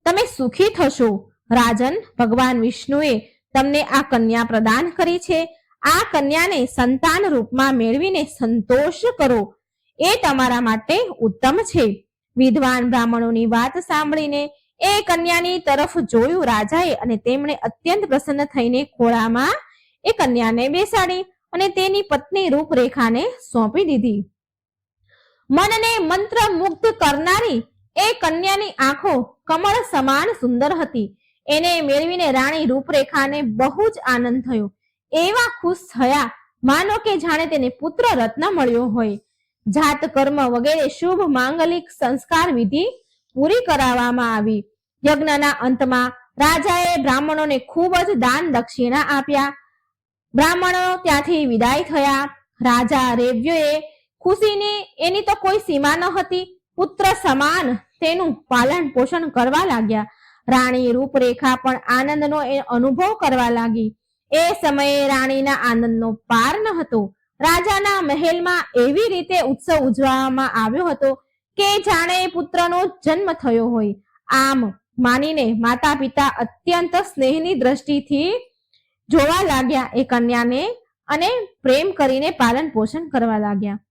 તમે સુખી થશો. રાજન, ભગવાન વિષ્ણુએ તમને આ કન્યા પ્રદાન કરી છે. આ કન્યાને સંતાન રૂપમાં મેળવીને સંતોષ કરો, એ તમારા માટે ઉત્તમ છે. વિદ્વાન બ્રાહ્મણોની વાત સાંભળીને એ કન્યાની તરફ જોયું રાજાએ અને તેમણે અત્યંત પ્રસન્ન થઈને ખોળામાં એ કન્યાને બેસાડી અને તેની પત્ની રૂપરેખાને સોંપી દીધી. મનને મંત્ર મુગ્ધ કરનારી એ કન્યાની આંખો કમળ સમાન સુંદર હતી. એને મેળવીને રાણી રૂપરેખાને બહુ જ આનંદ થયો. એવા ખુશ થયા માનો કે જાણે તેને પુત્ર રત્ન મળ્યો હોય. જાત કર્મ વગેરે શુભ માંગલિક સંસ્કાર વિધિ પૂરી કરાવવામાં આવી. યજ્ઞના અંતમાં રાજાએ બ્રાહ્મણોને ખૂબ જ દાન દક્ષિણા આપ્યા. બ્રાહ્મણો ત્યાંથી વિદાય થયા. રાજા રેવ્યએ ખુશીની એની તો કોઈ સીમા ન હતી. પુત્ર સમાન તેનું પાલન પોષણ કરવા લાગ્યા. રાણી રૂપરેખા પણ આનંદનો અનુભવ કરવા લાગી. એ સમયે રાણીના આનંદનો પાર ન હતો. રાજાના મહેલમાં એવી રીતે ઉત્સવ ઉજવવામાં આવ્યો હતો કે જાણે પુત્રનો જન્મ થયો હોય. આમ માનીને માતા પિતા અત્યંત સ્નેહની દ્રષ્ટિથી જોવા લાગ્યા એ કન્યાને અને પ્રેમ કરીને પાલન પોષણ કરવા લાગ્યા.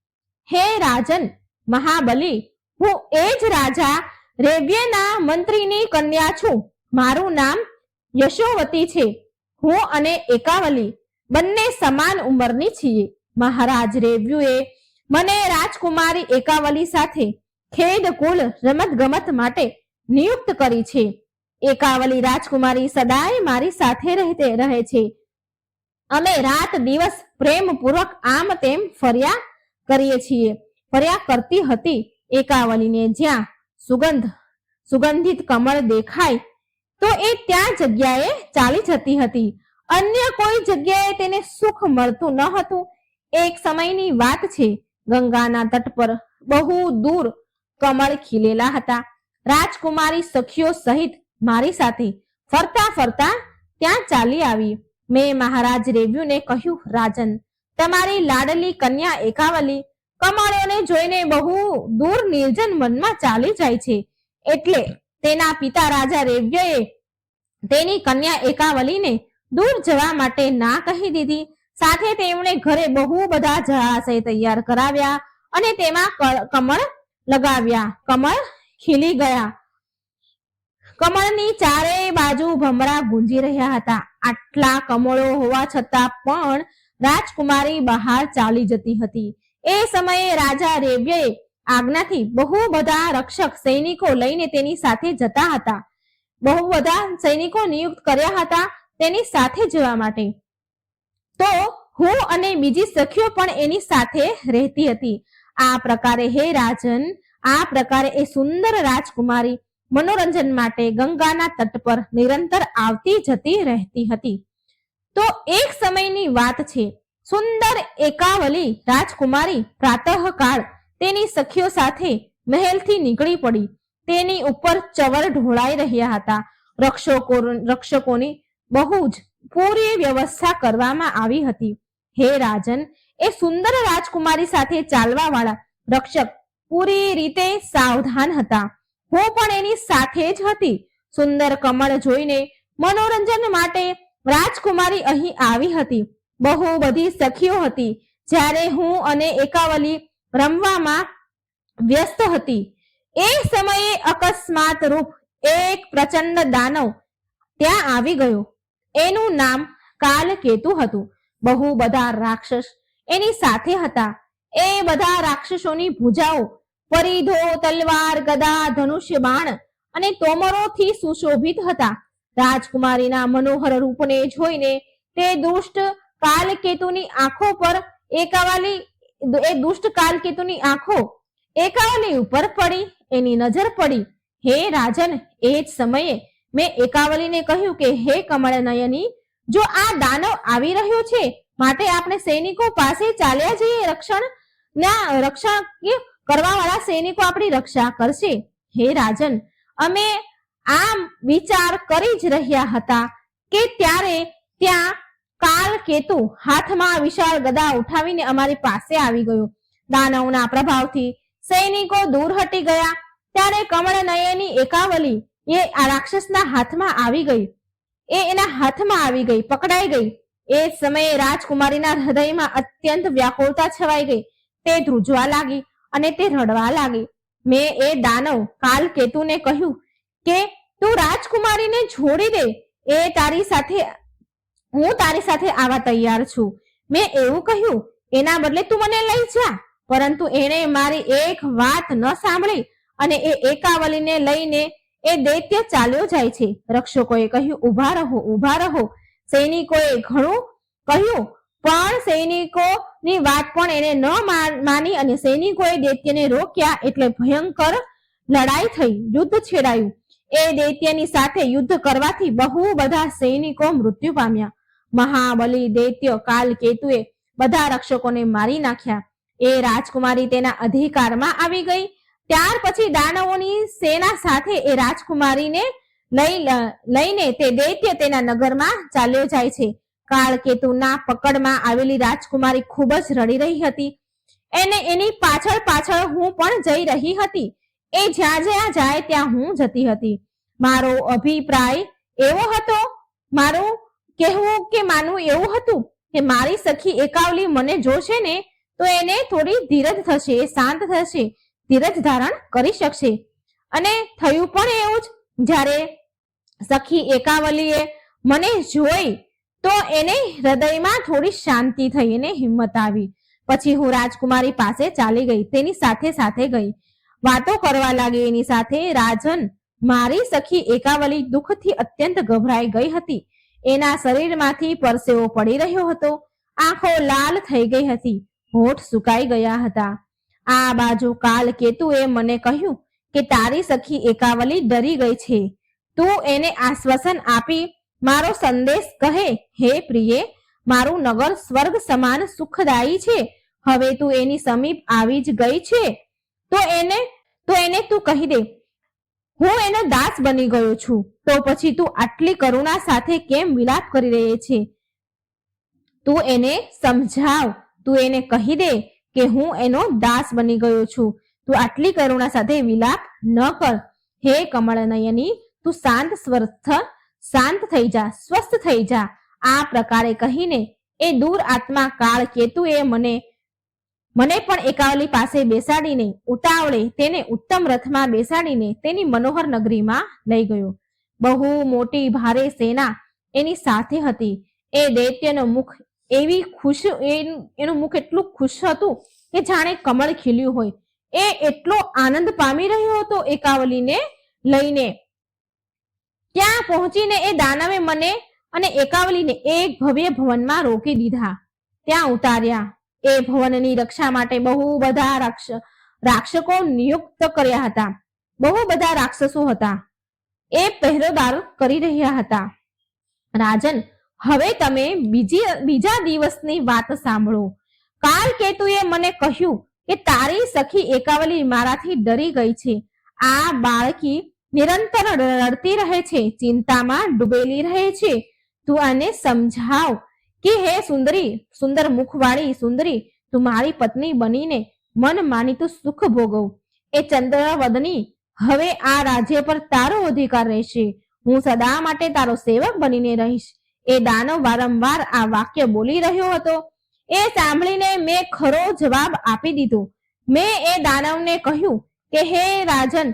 હે રાજન મહાબલી, હું એ જ રાજા રેવ્યના મંત્રીની કન્યા છું. મારું નામ યશોવતી છે. હું અને એકાવલી બંને સમાન ઉંમરની છીએ. મહારાજ રેવ્યુએ મને રાજકુમારી એકાવલી સાથે ખેદ કુલ રમત ગમત માટે નિયુક્ત કરી છે. એકાવલી રાજકુમારી સદાય મારી સાથે રહે છે. અમે રાત દિવસ પ્રેમપૂર્વક આમ તેમ ફર્યા કરીએ છીએ. ફર્યા કરતી હતી. એકાવલીને જ્યાં સુગંધિત કમળ દેખાય તો એ ત્યાં જગ્યાએ ચાલી જતી હતી. અન્ય કોઈ જગ્યાએ તેને સુખ મળતું ન હતું. એક સમયની વાત છે. ગંગાના તટ પર બહુ દૂર કમળ ખીલેલા હતા. રાજકુમારી સખીઓ સહિત મારી સાથે ફરતા ફરતા ત્યાં ચાલી આવી. મેં મહારાજ રેવ્યુને કહ્યું, રાજન, તમારી લાડલી કન્યા એકાવલી કમળોને જોઈને બહુ દૂર નિર્જન વનમાં ચાલી જાય છે. એટલે તેના પિતા રાજા રેવ્યએ તેની કન્યા એકાવલીને દૂર જવા માટે ના કહી દીધી. સાથે તેમણે ઘરે બહુ બધા જળાશય તૈયાર કરાવ્યા અને તેમાં કમળ લગાવ્યા. કમળ ખીલી ગયા. કમળની ચારે બાજુ ભમરા ગુંજી રહ્યા હતા. આટલા કમળો હોવા છતાં પણ રાજકુમારી બહાર ચાલી જતી હતી. એ સમયે રાજા રેબ્યએ આજ્ઞાથી બહુ બધા રક્ષક સૈનિકો લઈને તેની સાથે જતા હતા. બહુ બધા સૈનિકો નિયુક્ત કર્યા હતા તેની સાથે જવા માટે. તો હું અને બીજી સખીઓ પણ એની સાથે રહેતી હતી. આ પ્રકારે હે રાજન, આ પ્રકારે એ સુંદર રાજકુમારી મનોરંજન માટે ગંગાના તટ પર નિરંતર આવતી જતી રહેતી હતી. તો એક સમયની વાત છે. સુંદર એકાવલી રાજકુમારી પ્રાતઃકાળ તેની સખીઓ સાથે મહેલથી નીકળી પડી. તેની ઉપર ચવર ઢોળાઈ રહ્યા હતા. રક્ષકોની બહુ જ પૂરી વ્યવસ્થા કરવામાં આવી હતી. હે રાજન, એ સુંદર રાજકુમારી સાથે ચાલવા વાળા રક્ષક પૂરી રીતે સાવધાન હતા. હું પણ એની સાથે જ હતી. સુંદર કમળ જોઈને મનોરંજન માટે રાજકુમારી અહીં આવી હતી. બહુ બધી સખીઓ હતી. જ્યારે હું અને એકાવલી રમવામાં વ્યસ્ત હતી એ સમયે અકસ્માત રૂપ એક પ્રચંડ દાનવ ત્યાં આવી ગયો. એનું નામ કાલકેતુ હતું. બહુ બધા રાક્ષસ એની સાથે હતા. એ બધા રાક્ષસોની ભુજાઓ પરિધો, તલવાર, ગદા, ધનુષ્ય, બાણ અને તોમરોથી સુશોભિત હતા. રાજકુમારીના મનોહર રૂપને જોઈને તે દુષ્ટ કાલકેતુની આંખો પર દુષ્ટ કાલકેતુની આંખો એકાવલી ઉપર પડી. એની નજર પડી. હે રાજન, એ જ સમયે મેં એકાવલીને કહ્યું કે હે કમળનયની, જો આ દાનવ આવી રહ્યો છે માટે આપણે સૈનિકો પાસે ચાલ્યા જઈએ. રક્ષણ કરવા વાળા સૈનિકો આપણી રક્ષા કરશે. હે રાજન, અમે આમ વિચાર કરી જ રહ્યા હતા કે ત્યારે ત્યાં કાલકેતુ હાથમાં વિશાળ ગદા ઉઠાવીને અમારી પાસે આવી ગયો. દાનવના પ્રભાવથી સૈનિકો દૂર હટી ગયા. ત્યારે કમળનયની એકાવલી એ આ રાક્ષસના હાથમાં આવી ગઈ. એના હાથમાં આવી ગઈ, પકડાઈ ગઈ. એ સમયે રાજકુમારીના હૃદયમાં અત્યંત વ્યાકુળતા છવાઈ ગઈ. તે ધ્રુજવા લાગી અને તે રડવા લાગી. મેં એ દાનવ કાલકેતુને કહ્યું કે તું રાજકુમારીને છોડી દે. હું તારી સાથે આવા તૈયાર છું. મેં એવું કહ્યું. એના બદલે તું મને લઈ જા. પરંતુ એણે મારી એક વાત ન સાંભળી અને એ એકાવલીને લઈને એ દૈત્ય ચાલ્યો જાય છે. રક્ષકોએ કહ્યું, ઉભા રહો, ઉભા રહો. સૈનિકોએ ઘણું કહ્યું પણ સૈનિકોની વાત પણ એને ન માની અને સૈનિકોએ દૈત્યને રોક્યા. એટલે ભયંકર લડાઈ થઈ, યુદ્ધ છેડાયું. એ દૈત્યની સાથે યુદ્ધ કરવાથી બહુ બધા સૈનિકો મૃત્યુ પામ્યા. મહાબલી દૈત્ય કાલકેતુએ બધા રક્ષકોને મારી નાખ્યા. એ રાજકુમારી તેના અધિકારમાં આવી ગઈ. ત્યાર પછી દાનવોની સેના સાથે એ રાજકુમારીને લઈને તે દૈત્ય તેના નગરમાં ચાલ્યો જાય છે. કાળકેતુના પકડમાં આવેલી રાજકુમારી ખૂબ જ રડી રહી હતી. એની પાછળ પાછળ હું પણ જઈ રહી હતી. એ જ્યાં જ્યાં જાય ત્યાં હું જતી હતી. મારો અભિપ્રાય એવો હતો, મારું કહેવું કે માનવું એવું હતું કે મારી સખી એકાવલી મને જોશે ને તો એને થોડી ધીરજ થશે, શાંત થશે, ધીરજ ધારણ કરી શકશે. અને થયું પણ એવું જ. જ્યારે સખી એકાવલીએ મને જોઈ તો એને હૃદયમાં થોડી શાંતિ થઈ, એને હિંમત આવી. પછી હું રાજકુમારી પાસે ચાલી ગઈ, તેની સાથે સાથે ગઈ, વાતો કરવા લાગી એની સાથે. રાજન, મારી સખી એકાવલી દુઃખથી અત્યંત ગભરાઈ ગઈ હતી. એના શરીરમાંથી પરસેવો પડી રહ્યો હતો. આંખો લાલ થઈ ગઈ હતી, હોઠ સુકાઈ ગયા હતા. આ બાજુ કાલકેતુએ મને કહ્યું કે તારી સખી એકાવલી ડરી ગઈ છે. તું એને આશ્વાસન આપી મારો સંદેશ કહે. હે પ્રિયે, મારું નગર સ્વર્ગ સમાન સુખદાયી છે. હવે તું એની સમીપ આવી જ ગઈ છે તો એને તું કહી દે હું એનો દાસ બની ગયો છું. તો પછી તું આટલી કરુણા સાથે કેમ વિલાપ કરી રહી છે? તું એને સમજાવ, તું એને કહી દે કે હું એનો દાસ બની ગયો છું. તું આટલી કરુણા સાથે વિલાપ ન કર. હે કમળનયની, તું શાંત થઈ જા, સ્વસ્થ થઈ જા. આ પ્રકારે કહીને એ દૂર આત્મા કાળ કેતુએ મને પણ એકાવલી પાસે બેસાડીને ઉતાવળે તેને ઉત્તમ રથમાં બેસાડીને તેની મનોહર નગરીમાં લઈ ગયો. બહુ મોટી ભારે સેના એની સાથે હતી. એ દૈત્યનું મુખ એનું મુખ એટલું ખુશ હતું કે જાણે કમળ ખીલ્યું હોય. એ એટલો આનંદ પામી રહ્યો હતો એકાવલીને લઈને. ત્યાં પહોંચીને એ દાનવે મને અને એકાવલીને એક ભવ્ય ભવનમાં રોકી દીધા, ત્યાં ઉતાર્યા. એ ભવનની રક્ષા માટે બહુ બધા રાક્ષકો નિયુક્ત કર્યા હતા. બહુ બધા રાક્ષસો હતા. એ પહેરેદાર કરી રહ્યા હતા. રાજન, હવે તમે બીજા દિવસની વાત સાંભળો. કાલ કેતુએ મને કહ્યું કે તારી સખી એકાવલી મારાથી ડરી ગઈ છે. આ બાળકી નિરંતર રડતી રહે છે, ચિંતામાં ડૂબેલી રહે છે. તું આને સમજાવ કે હે સુંદરી, સુંદર મુખવાળી સુંદરી, તું મારી પત્ની બનીને મન માનીતું સુખ ભોગવ. એ ચંદ્રવદની, હવે આ રાજ્ય પર તારો અધિકાર રહેશે. હું સદા માટે તારો સેવક બનીને રહીશ. એ દાનવ વારંવાર આ વાક્ય બોલી રહ્યો હતો. એ સાંભળીને મેં ખરો જવાબ આપી દીધો. મેં એ દાનવને કહ્યું કે હે રાજન,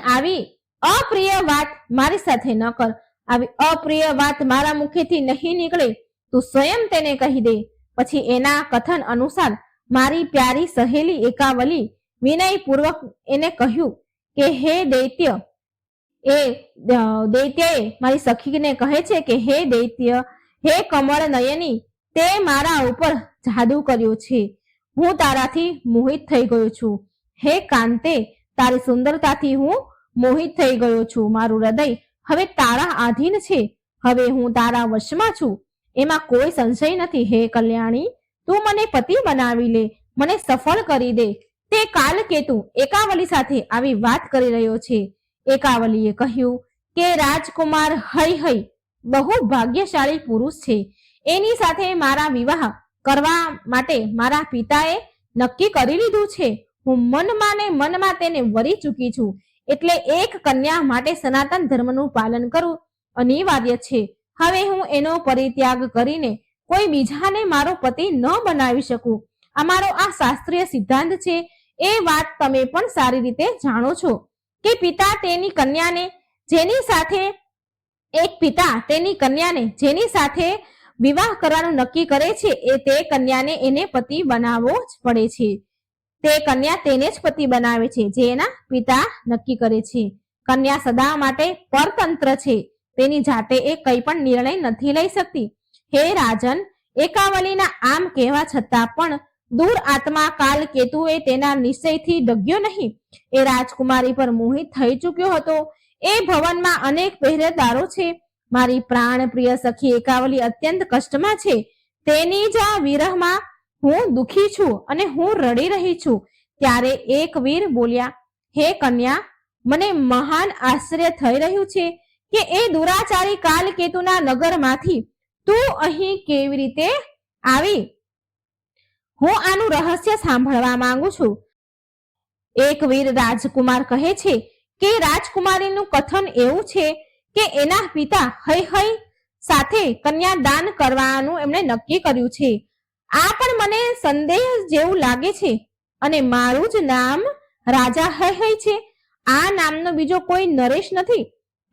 આવી અપ્રિય વાત મારી સાથે ન કર. આવી અપ્રિય વાત મારા મુખેથી નહીં નીકળે. તું સ્વયં તેને કહી દે. પછી એના કથન અનુસાર મારી પ્યારી સહેલી એકાવલી વિનયપૂર્વક એને કહ્યું કે હે દૈત્ય, દૈત્યએ મારી સખીને કહે છે કે હે દૈત્ય, હે કમળ નયની, તે મારા ઉપર જાદુ કર્યો છે. હું તારાથી મોહિત થઈ ગયો છું. હે કાંતે, તારી સુંદરતાથી હું મોહિત થઈ ગયો છું. મારું હૃદય હવે તારા આધીન છે. હવે હું તારા વશમાં છું, એમાં કોઈ સંશય નથી. હે કલ્યાણી, તું મને પતિ બનાવી લે, મને સફળ કરી દે. તે કાલકેતુ એકાવલી સાથે આવી વાત કરી રહ્યો છે. એકાવલીએ કહ્યું કે રાજકુમાર હૈ બહુ ભાગ્યશાળી પુરુષ છે. એની સાથે મારા વિવાહ કરવા માટે મારા પિતાએ નક્કી કરી લીધું છે. હું મનમાં તેને વરી ચૂકી છું. એટલે એક કન્યા માટે સનાતન ધર્મનું પાલન કરવું અનિવાર્ય છે. હવે હું એનો પરિત્યાગ કરીને કોઈ બીજાને મારો પતિ ન બનાવી શકું. અમારો આ શાસ્ત્રીય સિદ્ધાંત છે. એ વાત તમે પણ સારી રીતે જાણો છો કે પિતા તેની કન્યાને જેની સાથે વિવાહ કરવાનું નક્કી કરે છે, તે કન્યાને એને પતિ બનાવવો જ પડે છે. તે કન્યા તેને જ પતિ બનાવે છે જે એના પિતા નક્કી કરે છે. કન્યા સદા માટે પરતંત્ર છે. તેની જાતે એ કઈ પણ નિર્ણય નથી લઈ શકતી. હે રાજન, એકાવલીના આમ કહેવા છતાં પણ દૂર આત્મા કાલ કેતુએ તેના નિશ્ચયથી ડગ્યો નહીં. એ રાજકુમારી પર મોહિત થઈ ચૂક્યો હતો. એ ભવનમાં અનેક પહેરેદારો છે. મારી પ્રાણ પ્રિય સખી એકાવલી અત્યંત કષ્ટમાં છે. તેની જ વિરહમાં હું દુખી છું અને હું રડી રહી છું. ત્યારે એક વીર બોલ્યા, હે કન્યા, મને મહાન આશ્ચર્ય થઈ રહ્યું છે કે એ દુરાચારી કાલકેતુના નગરમાંથી તું અહીં કેવી રીતે આવી? હું આનું રહસ્ય સાંભળવા માંગુ છું. એક વીર રાજકુમાર કહે છે કે રાજકુમારીનું કથન એવું છે કે એના પિતા હૈ સાથે કન્યાદાન કરવાનું એમણે નક્કી કર્યું છે. આ પણ મને સંદેહ જેવું લાગે છે. અને મારું જ નામ રાજા હૈ છે. આ નામનો બીજો કોઈ નરેશ નથી.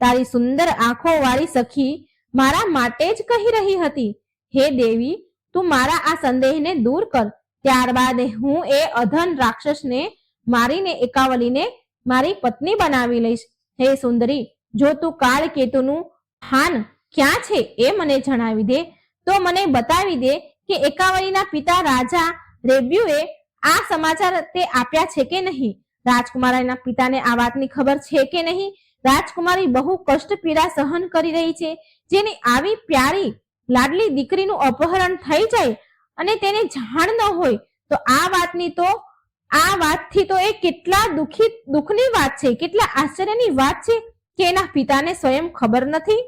તારી સુંદર આંખો વાળી સખી મારા માટે જ કહી રહી હતી. હે દેવી, તું મારા આ સંદેહને દૂર કર. ત્યારબાદ હું એ અધન રાક્ષસને મારીને એકાવલીને મારી પત્ની બનાવી લઈશ. હે સુંદરી, જો તું કાળકેતુનું સ્થાન ક્યાં છે એ મને જણાવી દે, તો મને બતાવી દે કે એકાવલીના પિતા રાજા રેવ્યુએ આ સમાચાર તે આપ્યા છે કે નહીં. રાજકુમારીના પિતાને આ વાતની ખબર છે કે નહીં? રાજકુમારી બહુ કષ્ટ પીડા સહન કરી રહી છે. જેની આવી પ્યારી લાડલી દીકરીનું અપહરણ થઈ જાય અને તેને જાણ ન હોય તો આ વાતથી તો એ કેટલા દુઃખની વાત છે, કેટલા આશ્ચર્યની વાત છે કે એના પિતાને સ્વયં ખબર નથી,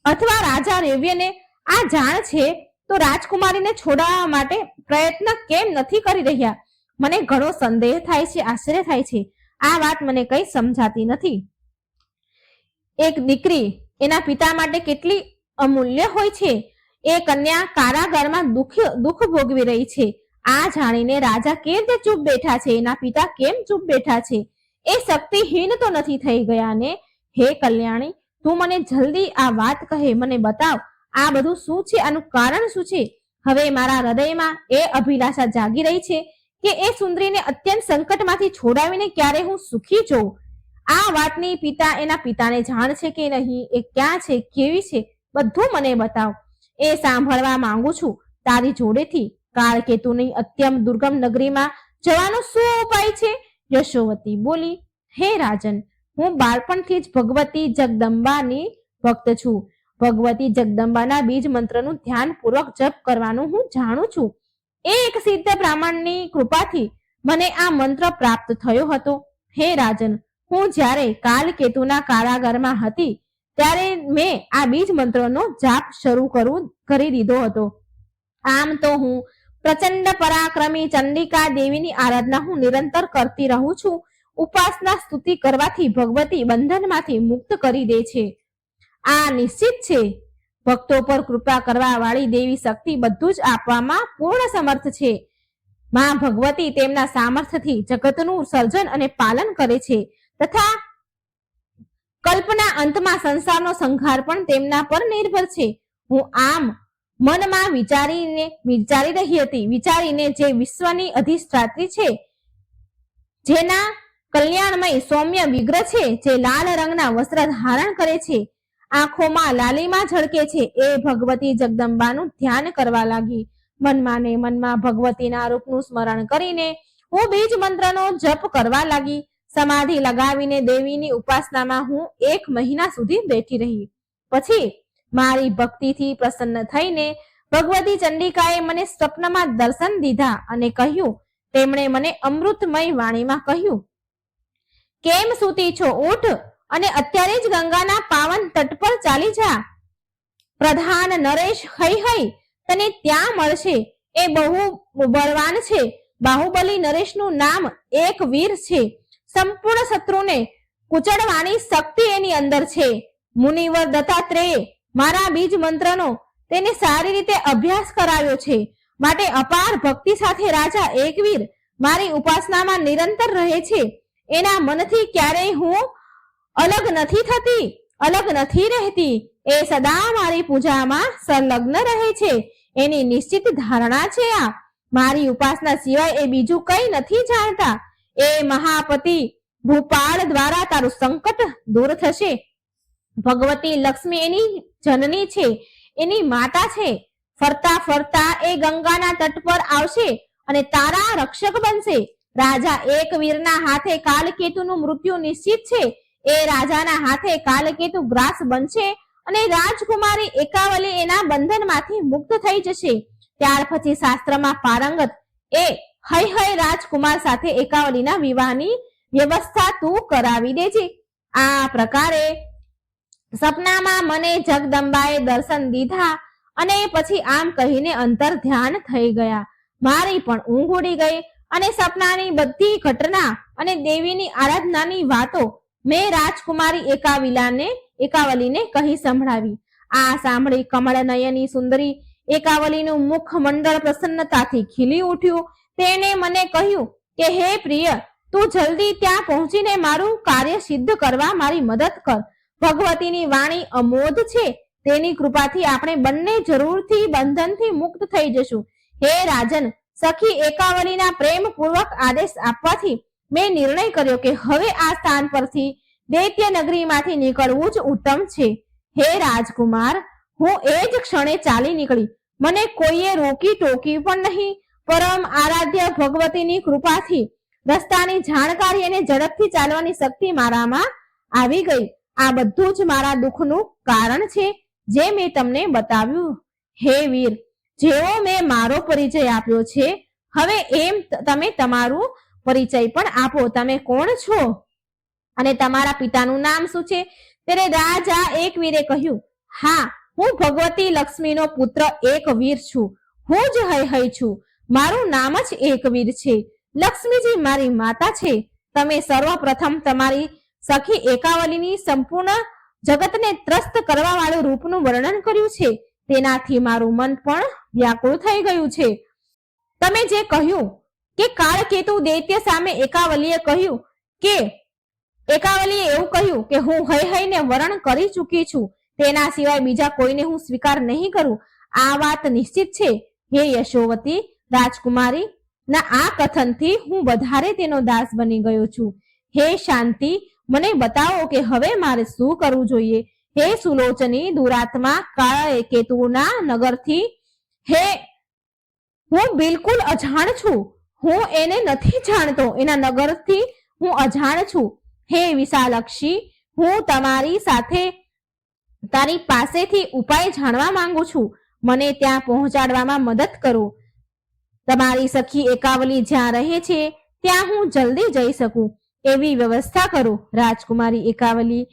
અથવા રાજા રેવ્યને આ જાણ છે તો રાજકુમારીને છોડાવવા માટે પ્રયત્ન કેમ નથી કરી રહ્યા? મને ઘણો સંદેહ થાય છે, આશ્ચર્ય થાય છે. આ વાત મને કઈ સમજાતી નથી. એક દીકરી એના પિતા માટે કેટલી અમૂલ્ય હોય છે. એ કન્યા કારાગારમાં દુઃખ ભોગવી રહી છે. આ જાણીને રાજા કેમ તે ચૂપ બેઠા છે, એના પિતા કેમ ચૂપ બેઠા છે? એ શક્તિહીન તો નથી થઈ ગયા ને? હે કલ્યાણી, તું મને જલ્દી આ વાત કહે, મને બતાવ, આ બધું શું છે? આનું કારણ શું છે? હવે મારા હૃદયમાં એ અભિલાષા જાગી રહી છે કે એ સુંદરીને અત્યંત સંકટમાંથી છોડાવીને ક્યારે હું સુખી જોઉં. આ વાતની એના પિતાને જાણ છે કે નહીં? એ ક્યાં છે, કેવી છે, બધું મને બતાવ. એ સાંભળવા માંગુ છું તારી જોડેથી. કાળકેતુની અત્યંત દુર્ગમ નગરીમાં જવાનો શું ઉપાય છે? યશોવતી બોલી, હે રાજન, હું બાળપણથી જ ભગવતી જગદંબાની ભક્ત છું. ભગવતી જગદંબાના બીજ મંત્રનું ધ્યાનપૂર્વક જપ કરવાનું હું જાણું છું. એક સિદ્ધ બ્રાહ્મણની કૃપાથી મને આ મંત્ર પ્રાપ્ત થયો હતો. હે રાજન, હું જ્યારે કાલકેતુના કારાગારમાં હતી ત્યારે મેં આ બીજ મંત્રનો જાપ શરૂ કરી દીધો હતો. આમ તો હું પ્રચંડ પરાક્રમી ચંડિકા દેવીની આરાધના હું નિરંતર કરતી રહું છું. ઉપાસના સ્તુતિ કરવાથી ભગવતી બંધનમાંથી મુક્ત કરી દે છે. આ નિશ્ચિત છે. ભક્તો પર કૃપા કરવા વાળી દેવી શક્તિ બધું જ આપવામાં પૂર્ણ સમર્થ છે. માં ભગવતી તેમના સામર્થ્યથી જગતનું સર્જન અને પાલન કરે છે તથા કલ્પના અંતમાં સંસારનો સંહાર પણ તેમના પર નિર્ભર છે. હું આમ મનમાં વિચારીને જે વિશ્વની અધિષ્ઠાત્રી છે, જેના કલ્યાણમય સૌમ્ય વિગ્રહ છે, જે લાલ રંગના વસ્ત્ર ધારણ કરે છે, આંખોમાં લાલીમાં ઝળકે છે, એ ભગવતી જગદંબાનું ધ્યાન કરવા લાગી. મનમાં ને મનમાં ભગવતીના રૂપનું સ્મરણ કરીને હું બીજ મંત્રનો જપ કરવા લાગી. સમાધિ લગાવીને દેવીની ઉપાસનામાં હું 1 મહિના સુધી બેઠી રહી. પછી મારી ભક્તિથી પ્રસન્ન થઈને ભગવતી ચંડિકાએ મને સ્વપ્નમાં દર્શન દીધા અને કહ્યું, તેમણે મને અમૃતમય વાણીમાં કહ્યું, કેમ સૂતી છો? ઉઠ અને અત્યારે જ ગંગાના પાવન તટ પર ચાલી જા. પ્રધાન નરેશ હૈ તને ત્યાં મળશે. એ બહુ બળવાન છે. બાહુબલી નરેશનું નામ એક વીર છે. સંપૂર્ણ શત્રુને કુચડવાની શક્તિ એની અંદર છે. મુનિવર દત્તાત્રેય મારા બીજ મંત્રનો તેને સારી રીતે અભ્યાસ કરાવ્યો છે. માટે અપાર ભક્તિ સાથે રાજા એકવીર મારી ઉપાસનામાં નિરંતર રહે છે. એના મનથી ક્યારેય હું અલગ નથી રહેતી. એ સદા મારી પૂજામાં સંલગ્ન રહે છે. એની નિશ્ચિત ધારણા છે આ મારી ઉપાસના સિવાય એ બીજું કંઈ નથી જાણતા. એ મહાપતિ ભૂપાળ દ્વારા તારું સંકટ દૂર થશે. ભગવતી લક્ષ્મી એની જનની છે, એની માતા છે. ફરતા ફરતા એ ગંગાના તટ પર આવશે અને તારા રક્ષક બનશે. રાજા એકવીરના હાથે કાલકેતુનું મૃત્યુ નિશ્ચિત છે. એ રાજાના હાથે કાલકેતુ ગ્રાસ બનશે અને રાજકુમારી એકાવલી એના બંધનમાંથી મુક્ત થઈ જશે. ત્યાર પછી શાસ્ત્રમાં પારંગત એ હૈ રાજકુમાર સાથે એકાવલીના વિવાહની વ્યવસ્થા તું કરાવી દેજે. આ પ્રકારે સપનામાં મને જગદંબાએ દર્શન દીધા અને પછી આમ કહીને અંતર ધ્યાન થઈ ગયા. મારી પણ ઊંઘ ઉડી ગઈ અને સપનાની બધી ઘટના અને દેવીની આરાધનાની વાતો મેં રાજકુમારી એકાવલીને કહી સંભળાવી. આ સાંભળી કમળનયની સુંદરી એકાવલીનું મુખ મંડળ પ્રસન્નતાથી ખીલી ઉઠ્યું. તેણે મને કહ્યું કે હે પ્રિય, તું જલ્દી ત્યાં પહોંચીને મારું કાર્ય સિદ્ધ કરવા મારી મદદ કર. ભગવતીની વાણી અમોધ છે. તેની કૃપાથી આપણે બંને જરૂરથી બંધનથી મુક્ત થઈ જશું. હે રાજન, સખી એકાવલીના પ્રેમપૂર્વક આદેશ આપવાથી મેં નિર્ણય કર્યો કે હવે આ સ્થાન પરથી દૈત્ય નગરીમાંથી નીકળવું જ ઉત્તમ છે. હે રાજકુમાર, હું એ જ ક્ષણે ચાલી નીકળી. મને કોઈએ રોકી ટોકી પણ નહીં. પરમ આરાધ્ય ભગવતીની કૃપાથી રસ્તાની જાણકારી અને ઝડપથી ચાલવાની શક્તિ મારામાં આવી ગઈ. આ બધું જ મારા દુઃખનું કારણ છે, જે મેં તમને બતાવ્યું. હે વીર, જેવો મેં મારો પરિચય આપ્યો છે, હવે એમ તમે તમારું પરિચય પણ આપો. તમે કોણ છો અને તમારા પિતાનું નામ શું છે? ત્યારે રાજા એકવીરે કહ્યું, હા, હું ભગવતી લક્ષ્મીનો પુત્ર એકવીર છું. હું જ હૈ છું. મારું નામ જ એકવીર છે. લક્ષ્મીજી મારી માતા છે. તમે સર્વપ્રથમ તમારી સખી એકાવલીની સંપૂર્ણ જગતને ત્રસ્ત કરવા વાળું રૂપનું વર્ણન કર્યું છે. તેનાથી મારું મન પણ વ્યાકુળ થઈ ગયું છે. તમે જે કહ્યું કે કાળકેતુ દૈત્ય સામે એકાવલીએ કહ્યું કે એકાવલીએ એવું કહ્યું કે હું હઈ હઈને વરણ કરી ચૂકી છું, તેના સિવાય બીજા કોઈને હું સ્વીકાર નહીં કરું. આ વાત નિશ્ચિત છે હે યશોવતી રાજકુમારી. ના આ કથનથી હું વધારે તેનો દાસ બની ગયો છું. હે શાંતિ, મને બતાવો કે હવે મારે શું કરવું જોઈએ. હે સુલોચની દુરાત્મા કાળકેતુના નગરથી, હે હું બિલકુલ અજાણ છું, હું એને નથી જાણતો, એના નગરથી હું અજાણ છું. હે વિશાલક્ષી, હું તારી પાસેથી ઉપાય જાણવા માંગુ છું, મને ત્યાં પહોંચાડવામાં મદદ કરો. તમારી સખી એકાવલી જ્યાં રહે છે ત્યાં હું જલ્દી જઈ શકું એવી વ્યવસ્થા કરો. રાજકુમારી એકાવલી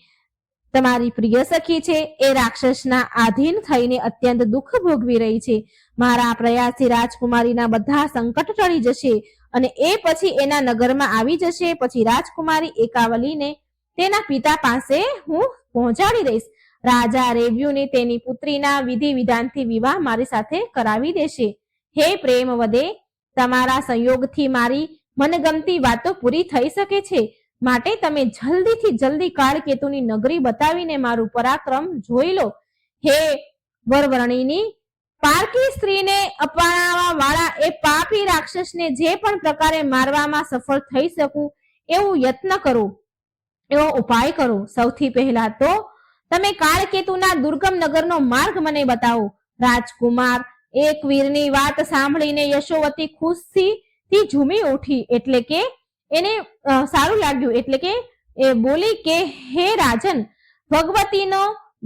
તમારી પ્રિય સખી છે, એ રાક્ષસના આધીન થઈને અત્યંત દુઃખ ભોગવી રહી છે. મારા પ્રયાસથી રાજકુમારીના બધા સંકટ ટળી જશે અને એ પછી એના નગરમાં આવી જશે. પછી રાજકુમારી એકાવલીને તેના પિતા પાસે હું પહોંચાડી દઈશ. રાજા રેવ્યુને તેની પુત્રીના વિધિ વિધાનથી વિવાહ મારી સાથે કરાવી દેશે. હે પ્રેમ વદે, તમારા સંયોગથી મારી મનગમતી વાતો પૂરી થઈ શકે છે, માટે તમે જલ્દીથી જલ્દી કાળકેતુની નગરી બતાવીને મારું પરાક્રમ જોઈ લો. હે વરવરણીની, પારકી સ્ત્રીને અપનાવવા વાળા એ પાપી રાક્ષસને જે પણ પ્રકારે મારવામાં સફળ થઈ શકું એવું યત્ન કરો, એવો ઉપાય કરો. સૌથી પહેલા તો તમે કાળકેતુના દુર્ગમ નગરનો માર્ગ મને બતાવો. રાજકુમાર એક વીરની વાત સાંભળીને યશોવતી ખુશીથી ઝૂમી ઉઠી. એટલે કે એને સારું લાગ્યું, એટલે કે એ બોલી કે હે રાજન, ભગવતીનો